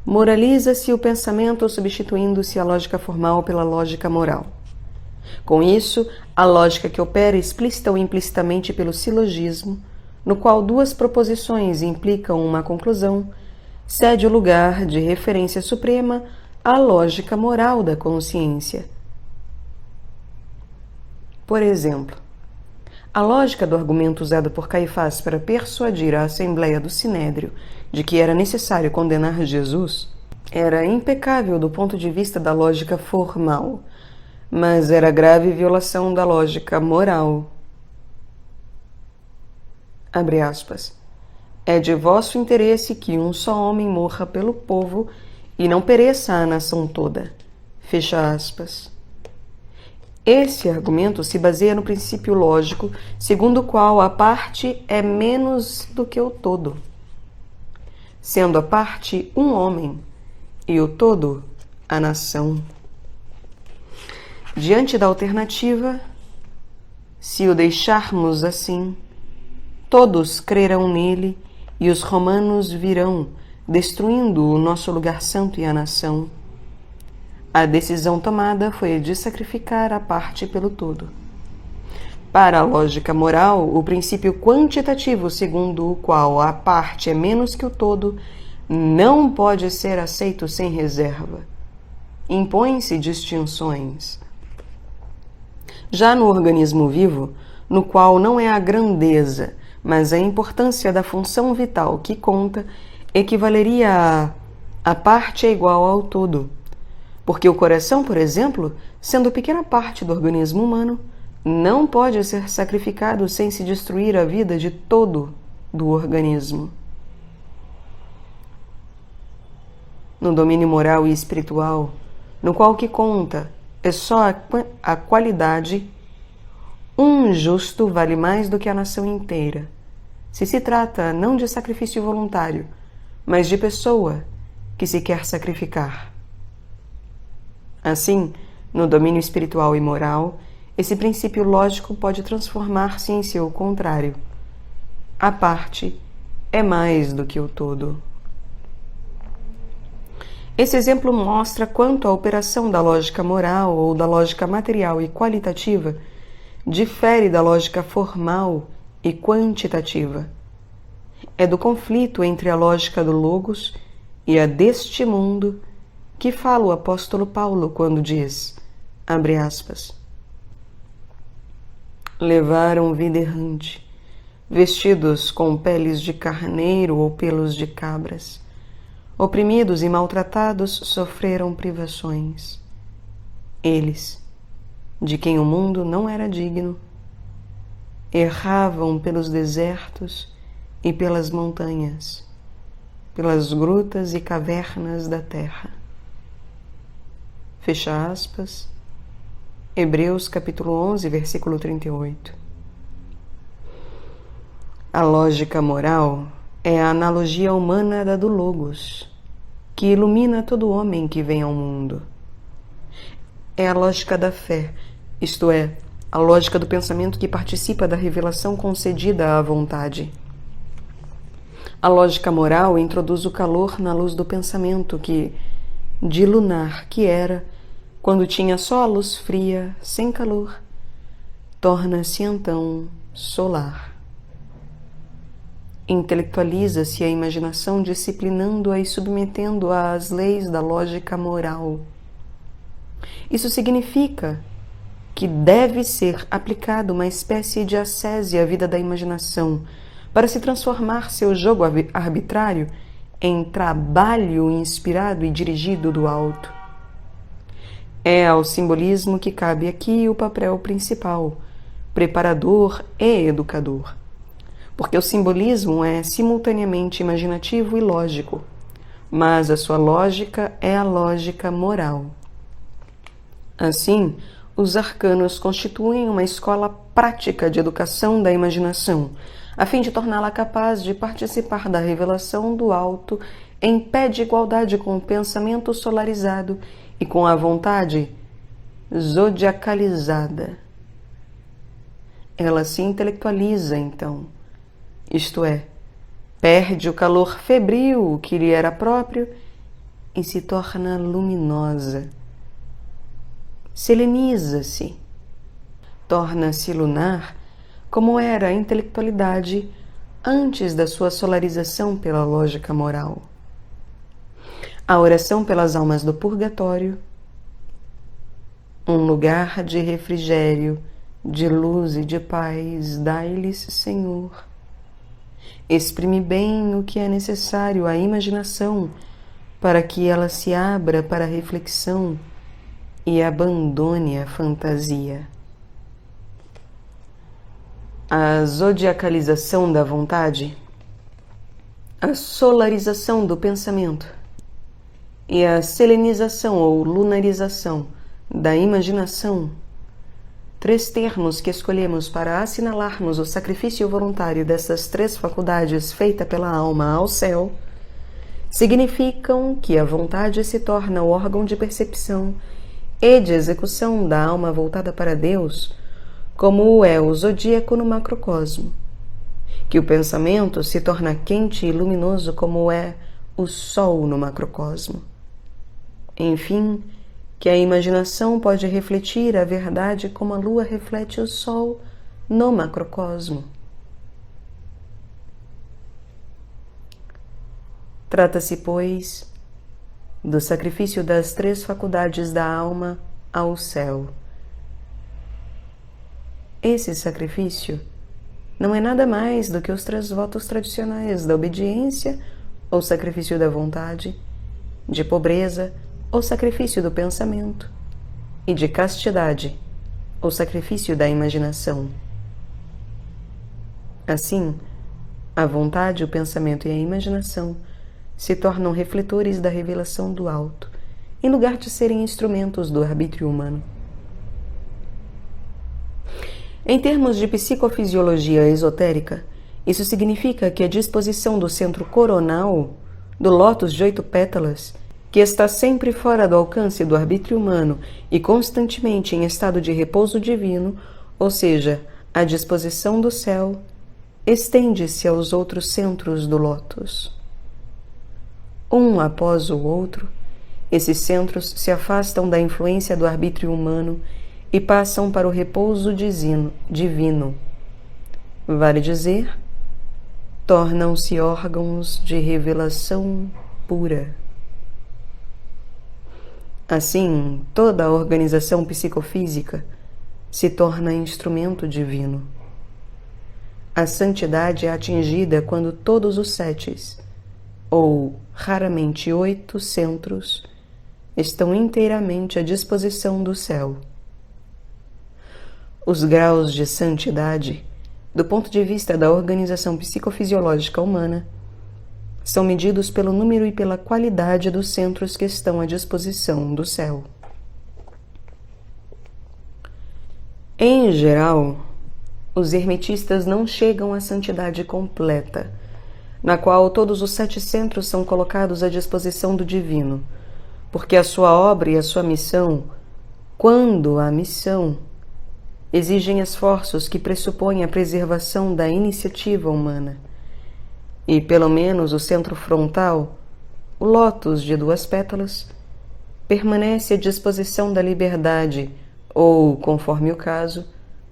Moraliza-se o pensamento substituindo-se a lógica formal pela lógica moral. Com isso, a lógica que opera explícita ou implicitamente pelo silogismo, no qual duas proposições implicam uma conclusão, cede o lugar de referência suprema à lógica moral da consciência. Por exemplo, a lógica do argumento usado por Caifás para persuadir a Assembleia do Sinédrio de que era necessário condenar Jesus era impecável do ponto de vista da lógica formal, mas era grave violação da lógica moral. Abre aspas. É de vosso interesse que um só homem morra pelo povo e não pereça a nação toda. Fecha aspas. Esse argumento se baseia no princípio lógico, segundo o qual a parte é menos do que o todo, sendo a parte um homem e o todo a nação. Diante da alternativa, se o deixarmos assim, todos crerão nele e os romanos virão, destruindo o nosso lugar santo e a nação. A decisão tomada foi a de sacrificar a parte pelo todo. Para a lógica moral, o princípio quantitativo segundo o qual a parte é menos que o todo não pode ser aceito sem reserva. Impõem-se distinções. Já no organismo vivo, no qual não é a grandeza, mas a importância da função vital que conta, equivaleria a parte é igual ao todo. Porque o coração, por exemplo, sendo pequena parte do organismo humano, não pode ser sacrificado sem se destruir a vida de todo do organismo. No domínio moral e espiritual, no qual o que conta é só a qualidade, um justo vale mais do que a nação inteira, se se trata não de sacrifício voluntário, mas de pessoa que se quer sacrificar. Assim, no domínio espiritual e moral, esse princípio lógico pode transformar-se em seu contrário. A parte é mais do que o todo. Esse exemplo mostra quanto a operação da lógica moral ou da lógica material e qualitativa difere da lógica formal e quantitativa. É do conflito entre a lógica do Logos e a deste mundo que fala o apóstolo Paulo quando diz, abre aspas, levaram vida errante, vestidos com peles de carneiro ou pelos de cabras. Oprimidos e maltratados, sofreram privações. Eles, de quem o mundo não era digno, erravam pelos desertos e pelas montanhas, pelas grutas e cavernas da terra. Fecha aspas. Hebreus capítulo 11, versículo 38. A lógica moral é a analogia humana da do Logos, que ilumina todo homem que vem ao mundo. É a lógica da fé, isto é, a lógica do pensamento que participa da revelação concedida à vontade. A lógica moral introduz o calor na luz do pensamento que, de lunar que era, quando tinha só a luz fria, sem calor, torna-se então solar. Intelectualiza-se a imaginação disciplinando-a e submetendo-a às leis da lógica moral. Isso significa que deve ser aplicada uma espécie de ascese à vida da imaginação para se transformar seu jogo arbitrário em trabalho inspirado e dirigido do alto. É ao simbolismo que cabe aqui o papel principal, preparador e educador. Porque o simbolismo é simultaneamente imaginativo e lógico, mas a sua lógica é a lógica moral. Assim, os arcanos constituem uma escola prática de educação da imaginação, a fim de torná-la capaz de participar da revelação do alto em pé de igualdade com o pensamento solarizado e com a vontade zodiacalizada. Ela se intelectualiza, então, isto é, perde o calor febril que lhe era próprio e se torna luminosa. Seleniza-se, torna-se lunar como era a intelectualidade antes da sua solarização pela lógica moral. A oração pelas almas do purgatório, um lugar de refrigério, de luz e de paz, dai-lhes, Senhor. Exprime bem o que é necessário à imaginação para que ela se abra para a reflexão e abandone a fantasia. A zodiacalização da vontade, a solarização do pensamento e a selenização ou lunarização da imaginação, três termos que escolhemos para assinalarmos o sacrifício voluntário dessas três faculdades feita pela alma ao céu, significam que a vontade se torna o órgão de percepção e de execução da alma voltada para Deus, como é o zodíaco no macrocosmo, que o pensamento se torna quente e luminoso como é o sol no macrocosmo. Enfim, que a imaginação pode refletir a verdade como a lua reflete o sol no macrocosmo. Trata-se, pois, do sacrifício das três faculdades da alma ao céu. Esse sacrifício não é nada mais do que os três votos tradicionais da obediência ou sacrifício da vontade, de pobreza ou sacrifício do pensamento, e de castidade ou sacrifício da imaginação. Assim, a vontade, o pensamento e a imaginação se tornam refletores da revelação do alto, em lugar de serem instrumentos do arbítrio humano. Em termos de psicofisiologia esotérica, isso significa que a disposição do centro coronal, do lótus de 8 pétalas, que está sempre fora do alcance do arbítrio humano e constantemente em estado de repouso divino, ou seja, a disposição do céu, estende-se aos outros centros do lótus. Um após o outro, esses centros se afastam da influência do arbítrio humano e passam para o repouso divino. Vale dizer, tornam-se órgãos de revelação pura. Assim, toda a organização psicofísica se torna instrumento divino. A santidade é atingida quando todos os 7, ou raramente 8 centros, estão inteiramente à disposição do céu. Os graus de santidade, do ponto de vista da organização psicofisiológica humana, são medidos pelo número e pela qualidade dos centros que estão à disposição do céu. Em geral, os hermetistas não chegam à santidade completa, na qual todos os 7 centros são colocados à disposição do divino, porque a sua obra e a sua missão, quando a missão, exigem esforços que pressupõem a preservação da iniciativa humana. E, pelo menos, o centro frontal, o lótus de 2 pétalas, permanece à disposição da liberdade ou, conforme o caso,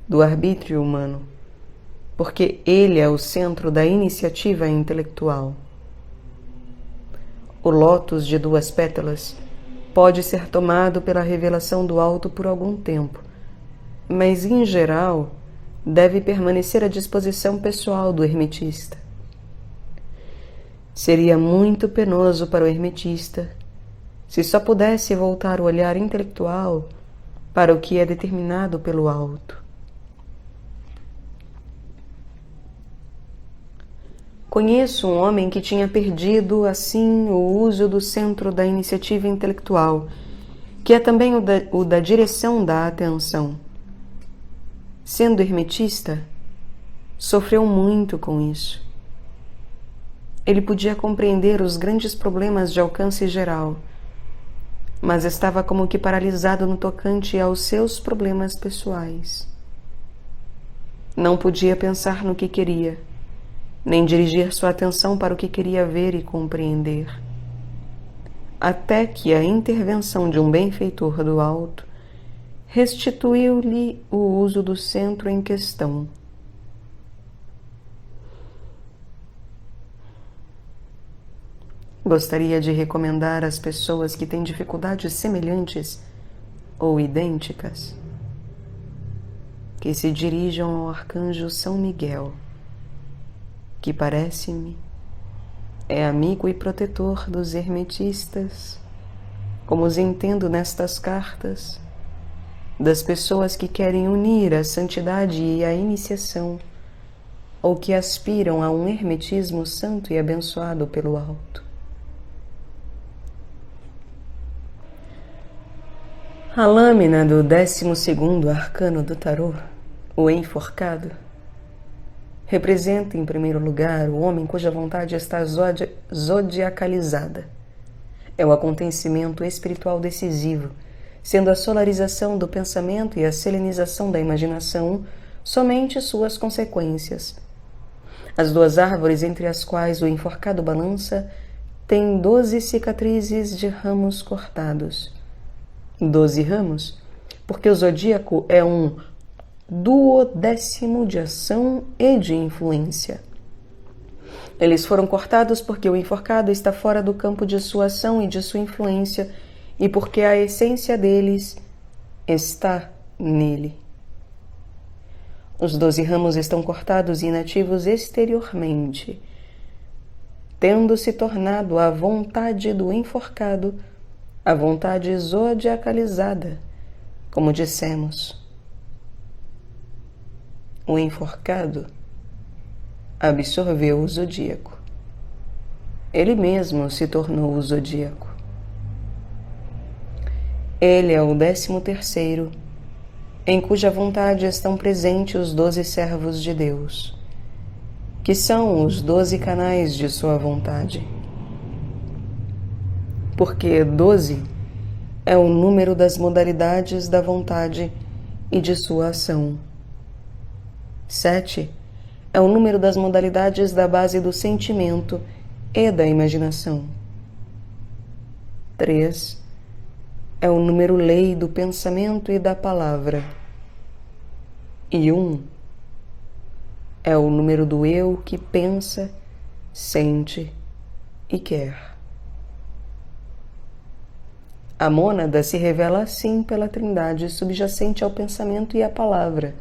do arbítrio humano, porque ele é o centro da iniciativa intelectual. O lótus de 2 pétalas pode ser tomado pela revelação do alto por algum tempo, mas, em geral, deve permanecer à disposição pessoal do hermetista. Seria muito penoso para o hermetista se só pudesse voltar o olhar intelectual para o que é determinado pelo alto. Conheço um homem que tinha perdido, assim, o uso do centro da iniciativa intelectual, que é também o da direção da atenção. Sendo hermetista, sofreu muito com isso. Ele podia compreender os grandes problemas de alcance geral, mas estava como que paralisado no tocante aos seus problemas pessoais. Não podia pensar no que queria, nem dirigir sua atenção para o que queria ver e compreender, até que a intervenção de um benfeitor do alto restituiu-lhe o uso do centro em questão. Gostaria de recomendar às pessoas que têm dificuldades semelhantes ou idênticas que se dirijam ao arcanjo São Miguel, que parece-me é amigo e protetor dos hermetistas, como os entendo nestas cartas, das pessoas que querem unir a santidade e a iniciação, ou que aspiram a um hermetismo santo e abençoado pelo alto. A lâmina do 12º arcano do tarô, o enforcado, representa, em primeiro lugar, o homem cuja vontade está zodiacalizada. É o acontecimento espiritual decisivo, sendo a solarização do pensamento e a selenização da imaginação somente suas consequências. As 2 árvores entre as quais o enforcado balança têm 12 cicatrizes de ramos cortados. 12 ramos, porque o zodíaco é um duodécimo de ação e de influência. Eles foram cortados porque o enforcado está fora do campo de sua ação e de sua influência, e porque a essência deles está nele. Os 12 ramos estão cortados e inativos exteriormente, tendo se tornado a vontade do enforcado, a vontade zodiacalizada, como dissemos. O enforcado absorveu o zodíaco. Ele mesmo se tornou o zodíaco. Ele é o 13º, em cuja vontade estão presentes os 12 servos de Deus, que são os 12 canais de sua vontade. Porque 12 é o número das modalidades da vontade e de sua ação. 7 é o número das modalidades da base do sentimento e da imaginação. 3 é o número lei do pensamento e da palavra. E 1 é o número do eu que pensa, sente e quer. A mônada se revela assim pela trindade subjacente ao pensamento e à palavra,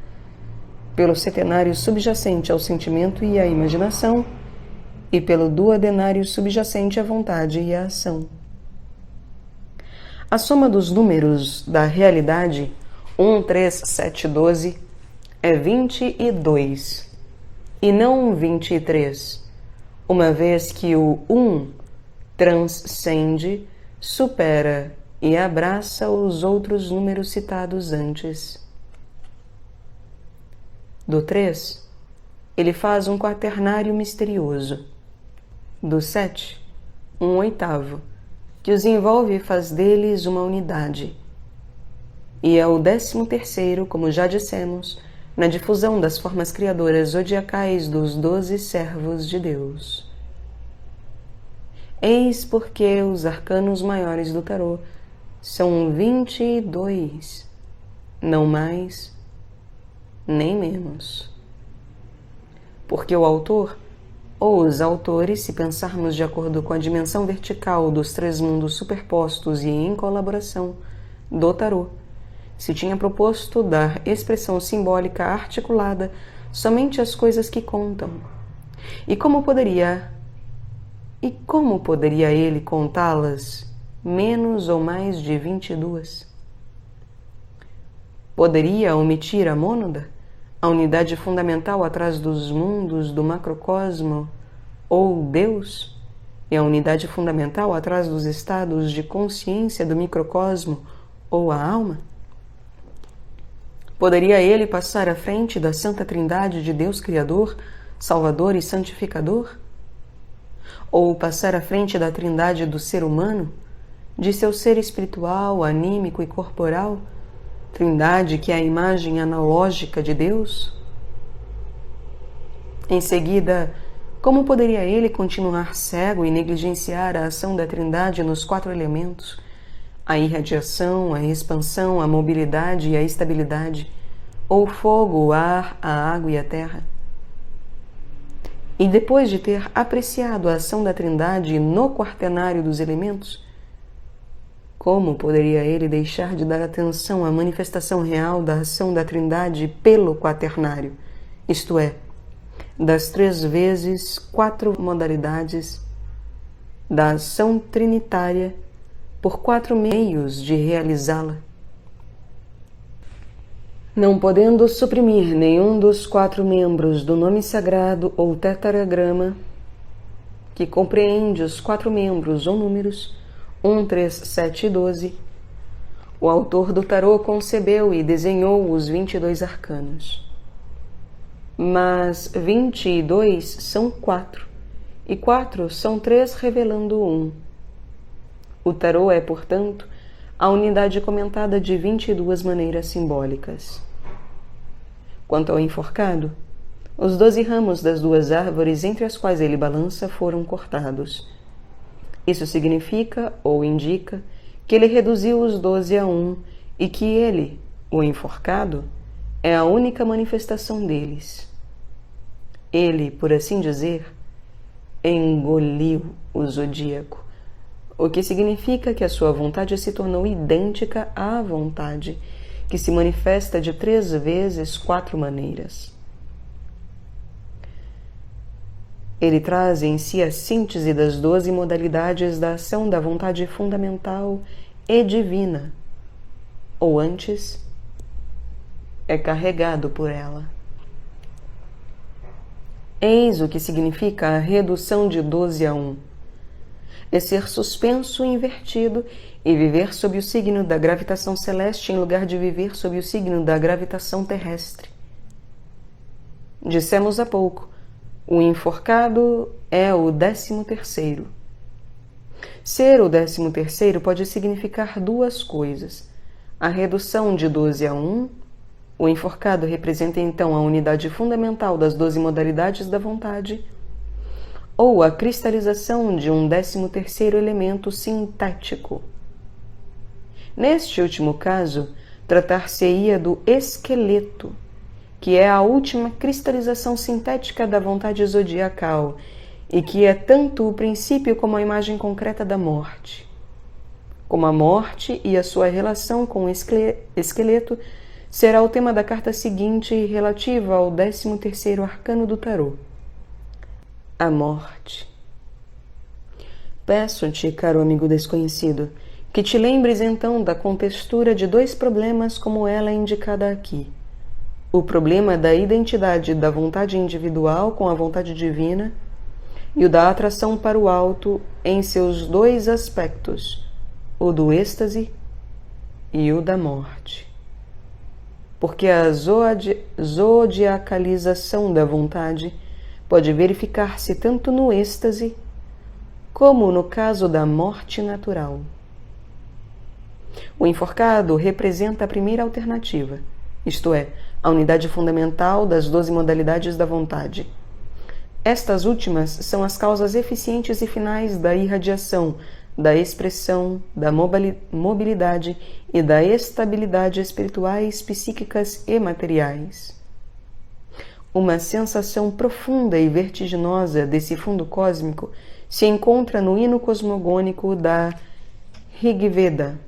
pelo setenário subjacente ao sentimento e à imaginação, e pelo duodenário subjacente à vontade e à ação. A soma dos números da realidade 1, 3, 7, 12 é 22 e não 23, uma vez que o 1 transcende, supera e abraça os outros números citados antes. Do 3, ele faz um quaternário misterioso. Do 7, um oitavo, que os envolve e faz deles uma unidade. E é o 13º, como já dissemos, na difusão das formas criadoras zodiacais dos 12 servos de Deus. Eis porque os arcanos maiores do tarô são 22, não mais nem menos. Porque o autor, ou os autores, se pensarmos de acordo com a dimensão vertical dos 3 mundos superpostos e em colaboração do tarô, se tinha proposto dar expressão simbólica articulada somente às coisas que contam. E como poderia ele contá-las menos ou mais de 22? Poderia omitir a mônada, a unidade fundamental atrás dos mundos do macrocosmo, ou Deus, e a unidade fundamental atrás dos estados de consciência do microcosmo, ou a alma? Poderia ele passar à frente da Santa Trindade de Deus Criador, Salvador e Santificador? Ou passar à frente da Trindade do ser humano, de seu ser espiritual, anímico e corporal, Trindade que é a imagem analógica de Deus? Em seguida, como poderia ele continuar cego e negligenciar a ação da Trindade nos 4 elementos, a irradiação, a expansão, a mobilidade e a estabilidade, ou o fogo, o ar, a água e a terra? E depois de ter apreciado a ação da Trindade no quaternário dos elementos, como poderia ele deixar de dar atenção à manifestação real da ação da Trindade pelo quaternário, isto é, das 3 vezes 4 modalidades da ação trinitária por 4 meios de realizá-la? Não podendo suprimir nenhum dos 4 membros do nome sagrado ou tetragrama, que compreende os 4 membros ou números 1, 3, 7 e 12, o autor do tarô concebeu e desenhou os 22 arcanos. Mas 22 são 4, e 4 são 3 revelando 1. O tarô é, portanto, a unidade comentada de 22 maneiras simbólicas. Quanto ao enforcado, os 12 ramos das 2 árvores entre as quais ele balança foram cortados. Isso significa, ou indica, que ele reduziu os 12 a 1 e que ele, o enforcado, é a única manifestação deles. Ele, por assim dizer, engoliu o zodíaco, o que significa que a sua vontade se tornou idêntica à vontade, que se manifesta de 3 vezes 4 maneiras. Ele traz em si a síntese das 12 modalidades da ação da vontade fundamental e divina, ou antes, é carregado por ela. Eis o que significa a redução de 12 a 1. é ser suspenso e invertido e viver sob o signo da gravitação celeste em lugar de viver sob o signo da gravitação terrestre. Dissemos há pouco, o enforcado é o 13º. Ser o 13º pode significar duas coisas. A redução de 12 a 1, o enforcado representa então a unidade fundamental das 12 modalidades da vontade, ou a cristalização de um 13º elemento sintético. Neste último caso, tratar-se-ia do esqueleto, que é a última cristalização sintética da vontade zodiacal e que é tanto o princípio como a imagem concreta da morte. Como a morte e a sua relação com o esqueleto será o tema da carta seguinte relativa ao 13º arcano do tarô. A morte. Peço-te, caro amigo desconhecido, que te lembres então da contextura de dois problemas como ela é indicada aqui. O problema da identidade da vontade individual com a vontade divina e o da atração para o alto em seus dois aspectos, o do êxtase e o da morte. Porque a zodiacalização da vontade pode verificar-se tanto no êxtase como no caso da morte natural. O enforcado representa a primeira alternativa, isto é, a unidade fundamental das 12 modalidades da vontade. Estas últimas são as causas eficientes e finais da irradiação, da expressão, da mobilidade e da estabilidade espirituais, psíquicas e materiais. Uma sensação profunda e vertiginosa desse fundo cósmico se encontra no hino cosmogônico da Rigveda.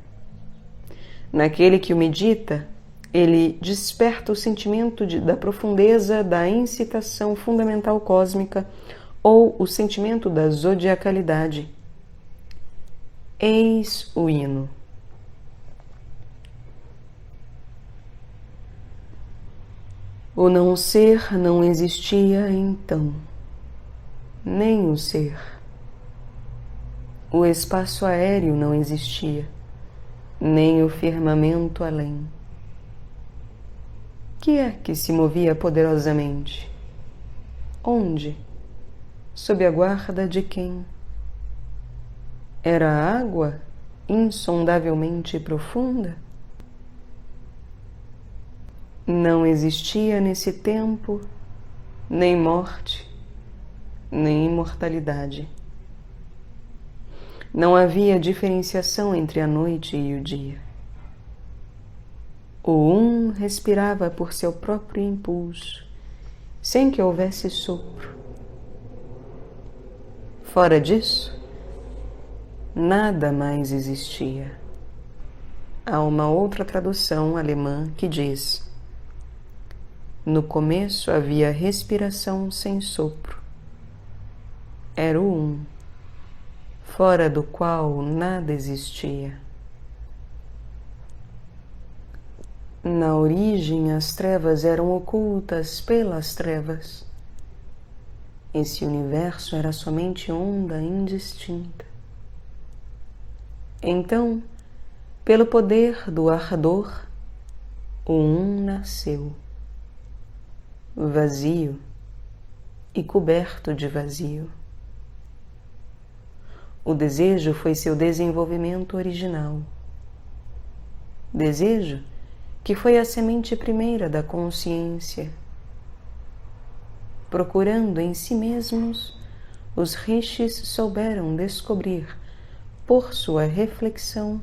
Naquele que o medita, ele desperta o sentimento da profundeza da incitação fundamental cósmica ou o sentimento da zodiacalidade. Eis o hino. O não ser não existia então, nem o ser. O espaço aéreo não existia, nem o firmamento além. Que é que se movia poderosamente? Onde? Sob a guarda de quem? Era a água insondavelmente profunda? Não existia nesse tempo nem morte, nem imortalidade. Não havia diferenciação entre a noite e o dia. O um respirava por seu próprio impulso, sem que houvesse sopro. Fora disso, nada mais existia. Há uma outra tradução alemã que diz: no começo havia respiração sem sopro. Era o um, fora do qual nada existia. Na origem, as trevas eram ocultas pelas trevas. Esse universo era somente onda indistinta. Então, pelo poder do ardor, o um nasceu, vazio e coberto de vazio. O desejo foi seu desenvolvimento original. Desejo que foi a semente primeira da consciência. Procurando em si mesmos, os rishis souberam descobrir, por sua reflexão,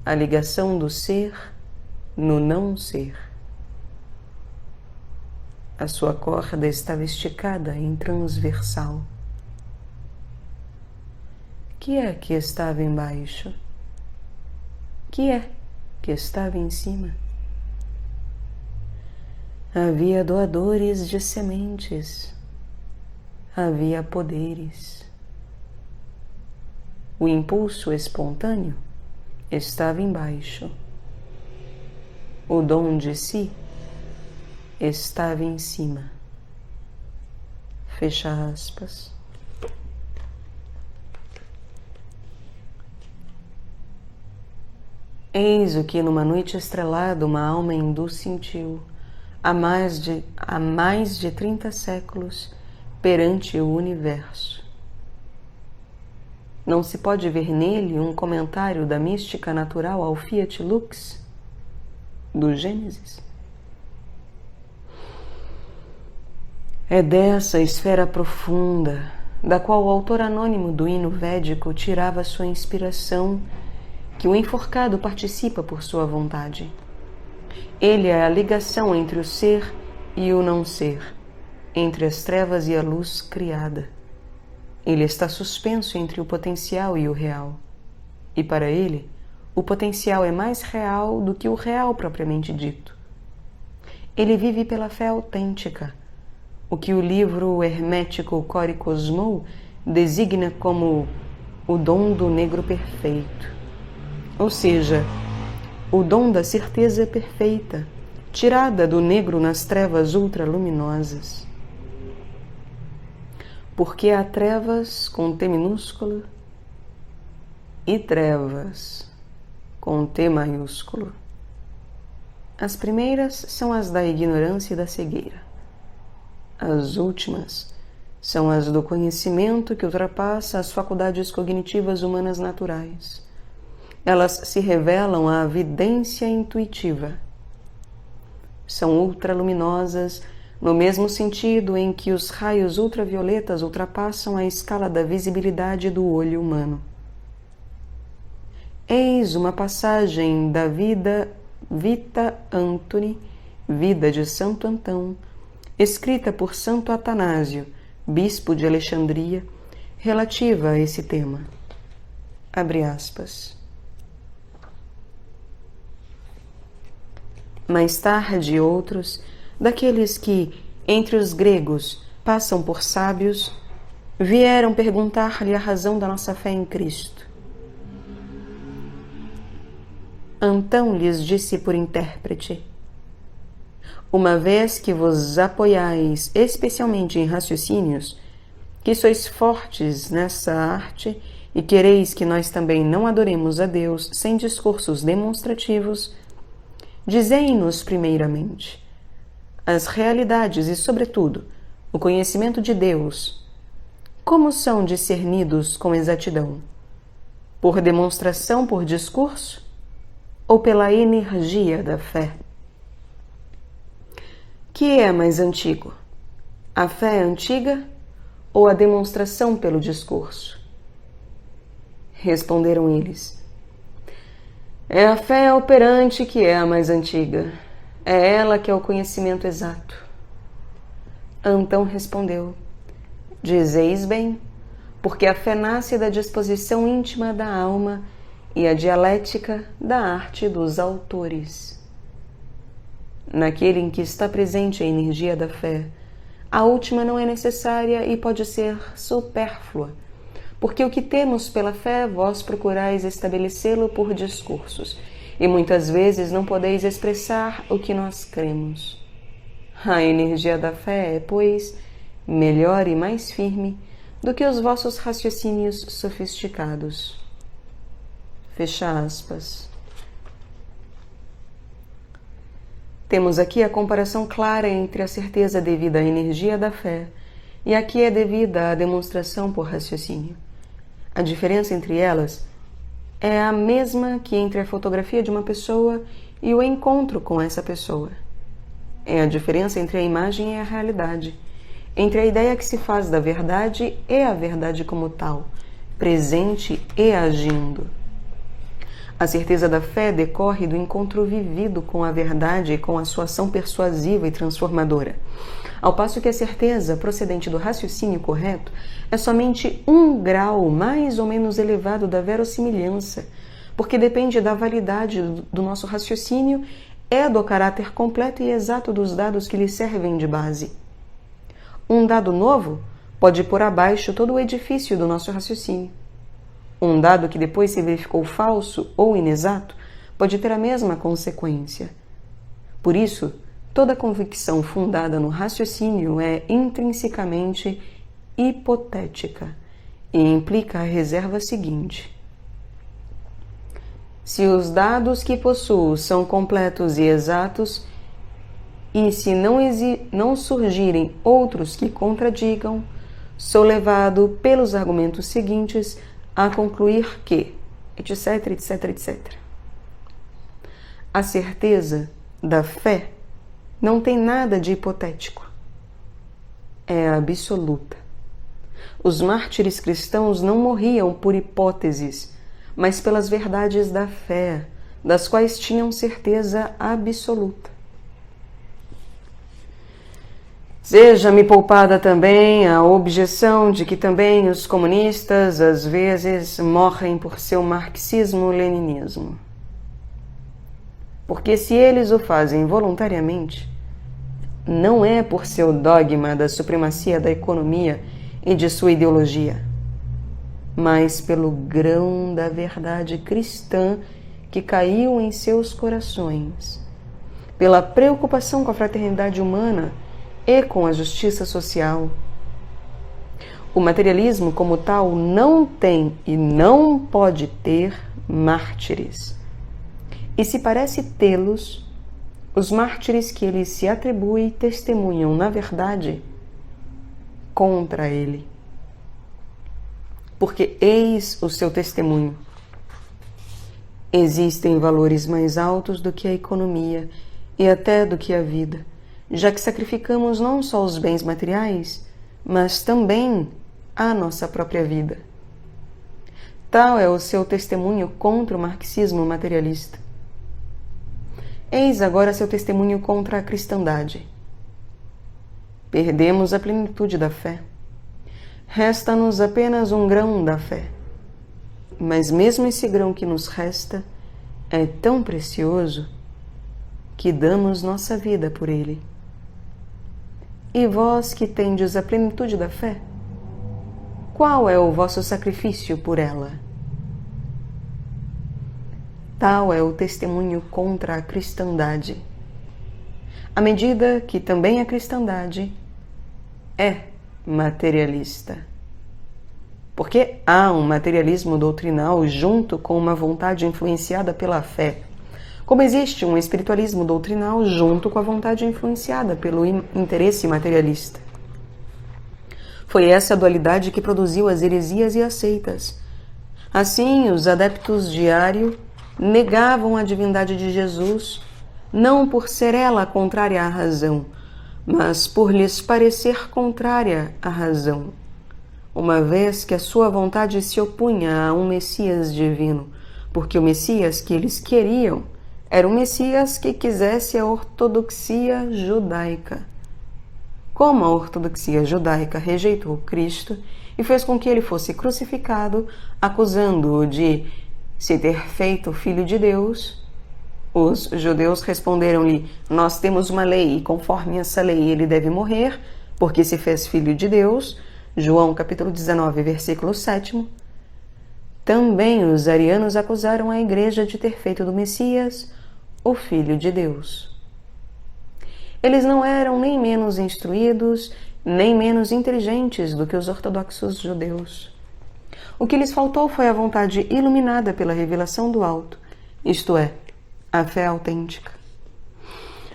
a ligação do ser no não ser. A sua corda estava esticada em transversal. Que é que estava embaixo? Que é que estava em cima? Havia doadores de sementes, havia poderes. O impulso espontâneo estava embaixo. O dom de si estava em cima. Fecha aspas. Eis o que numa noite estrelada uma alma hindu sentiu há mais de 30 séculos perante o universo. Não se pode ver nele um comentário da mística natural ao Fiat Lux do Gênesis? É dessa esfera profunda da qual o autor anônimo do hino védico tirava sua inspiração que o enforcado participa por sua vontade. Ele é a ligação entre o ser e o não ser, entre as trevas e a luz criada. Ele está suspenso entre o potencial e o real. E para ele, o potencial é mais real do que o real propriamente dito. Ele vive pela fé autêntica, o que o livro hermético Cori Cosmou designa como o dom do negro perfeito. Ou seja, o dom da certeza perfeita, tirada do negro nas trevas ultraluminosas. Porque há trevas com T minúsculo e trevas com T maiúsculo. As primeiras são as da ignorância e da cegueira. As últimas são as do conhecimento que ultrapassa as faculdades cognitivas humanas naturais. Elas se revelam à vidência intuitiva. São ultraluminosas no mesmo sentido em que os raios ultravioletas ultrapassam a escala da visibilidade do olho humano. Eis uma passagem da Vita Antoni, Vida de Santo Antão, escrita por Santo Atanásio, bispo de Alexandria, relativa a esse tema. Abre aspas. Mais tarde, outros, daqueles que, entre os gregos, passam por sábios, vieram perguntar-lhe a razão da nossa fé em Cristo. Antão lhes disse por intérprete: uma vez que vos apoiais especialmente em raciocínios, que sois fortes nessa arte e quereis que nós também não adoremos a Deus sem discursos demonstrativos, dizei-nos primeiramente as realidades e, sobretudo, o conhecimento de Deus, como são discernidos com exatidão? Por demonstração por discurso ou pela energia da fé? Que é mais antigo? A fé antiga ou a demonstração pelo discurso? Responderam eles: é a fé operante que é a mais antiga. É ela que é o conhecimento exato. Antão respondeu: dizeis bem, porque a fé nasce da disposição íntima da alma e a dialética da arte dos autores. Naquele em que está presente a energia da fé, a última não é necessária e pode ser supérflua, porque o que temos pela fé vós procurais estabelecê-lo por discursos, e muitas vezes não podeis expressar o que nós cremos. A energia da fé é, pois, melhor e mais firme do que os vossos raciocínios sofisticados. Fecha aspas. Temos aqui a comparação clara entre a certeza devida à energia da fé e a que é devida à demonstração por raciocínio. A diferença entre elas é a mesma que entre a fotografia de uma pessoa e o encontro com essa pessoa. É a diferença entre a imagem e a realidade, entre a ideia que se faz da verdade e a verdade como tal, presente e agindo. A certeza da fé decorre do encontro vivido com a verdade e com a sua ação persuasiva e transformadora, ao passo que a certeza procedente do raciocínio correto é somente um grau mais ou menos elevado da verossimilhança, porque depende da validade do nosso raciocínio e do caráter completo e exato dos dados que lhe servem de base. Um dado novo pode pôr abaixo todo o edifício do nosso raciocínio. Um dado que depois se verificou falso ou inexato pode ter a mesma consequência. Por isso, toda convicção fundada no raciocínio é intrinsecamente hipotética e implica a reserva seguinte: Se os dados que possuo são completos e exatos, e se não surgirem outros que contradigam, sou levado pelos argumentos seguintes a concluir que, etc, etc, etc. A certeza da fé não tem nada de hipotético. É absoluta. Os mártires cristãos não morriam por hipóteses, mas pelas verdades da fé, das quais tinham certeza absoluta. Seja-me poupada também a objeção de que também os comunistas, às vezes, morrem por seu marxismo-leninismo. Porque se eles o fazem voluntariamente, não é por seu dogma da supremacia da economia e de sua ideologia, mas pelo grão da verdade cristã que caiu em seus corações, pela preocupação com a fraternidade humana e com a justiça social. O materialismo, como tal, não tem e não pode ter mártires. E se parece tê-los, os mártires que ele se atribui testemunham, na verdade, contra ele. Porque eis o seu testemunho. Existem valores mais altos do que a economia e até do que a vida, já que sacrificamos não só os bens materiais, mas também a nossa própria vida. Tal é o seu testemunho contra o marxismo materialista. Eis agora seu testemunho contra a cristandade. Perdemos a plenitude da fé. Resta-nos apenas um grão da fé. Mas mesmo esse grão que nos resta é tão precioso que damos nossa vida por ele. E vós que tendes a plenitude da fé, qual é o vosso sacrifício por ela? Tal é o testemunho contra a cristandade, à medida que também a cristandade é materialista. Porque há um materialismo doutrinal junto com uma vontade influenciada pela fé, como existe um espiritualismo doutrinal junto com a vontade influenciada pelo interesse materialista. Foi essa a dualidade que produziu as heresias e as seitas. Assim, os adeptos de Ario negavam a divindade de Jesus, não por ser ela contrária à razão, mas por lhes parecer contrária à razão, uma vez que a sua vontade se opunha a um Messias divino, porque o Messias que eles queriam era um Messias que quisesse a ortodoxia judaica. Como a ortodoxia judaica rejeitou Cristo e fez com que ele fosse crucificado, acusando-o de se ter feito filho de Deus, os judeus responderam-lhe: nós temos uma lei e conforme essa lei ele deve morrer, porque se fez filho de Deus. João capítulo 19, versículo 7. Também os arianos acusaram a igreja de ter feito do Messias o filho de Deus. Eles não eram nem menos instruídos, nem menos inteligentes do que os ortodoxos judeus. O que lhes faltou foi a vontade iluminada pela revelação do alto, isto é, a fé autêntica.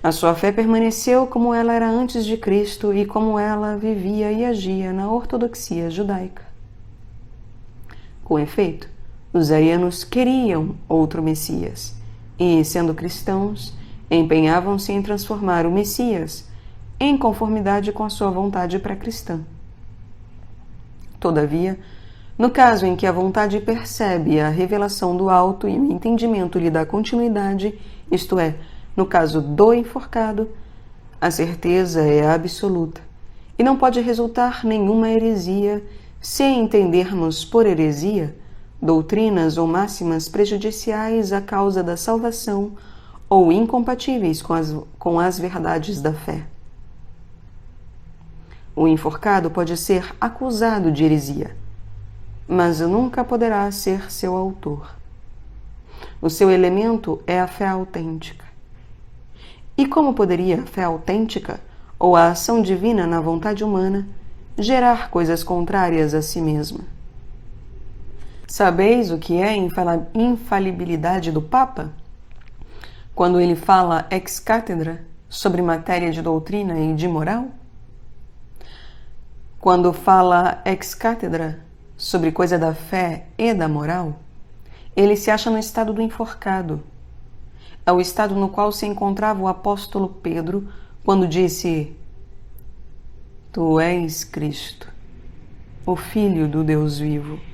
A sua fé permaneceu como ela era antes de Cristo e como ela vivia e agia na ortodoxia judaica. Com efeito, os arianos queriam outro Messias e, sendo cristãos, empenhavam-se em transformar o Messias em conformidade com a sua vontade pré-cristã. Todavia, no caso em que a vontade percebe a revelação do alto e o entendimento lhe dá continuidade, isto é, no caso do enforcado, a certeza é absoluta e não pode resultar nenhuma heresia se entendermos por heresia doutrinas ou máximas prejudiciais à causa da salvação ou incompatíveis com as verdades da fé. O enforcado pode ser acusado de heresia, mas nunca poderá ser seu autor. O seu elemento é a fé autêntica. E como poderia a fé autêntica, ou a ação divina na vontade humana, gerar coisas contrárias a si mesma? Sabeis o que é infalibilidade do Papa? Quando ele fala ex cátedra sobre matéria de doutrina e de moral? Quando fala ex cátedra sobre coisa da fé e da moral, ele se acha no estado do enforcado. É o estado no qual se encontrava o apóstolo Pedro quando disse: Tu és Cristo, o Filho do Deus vivo.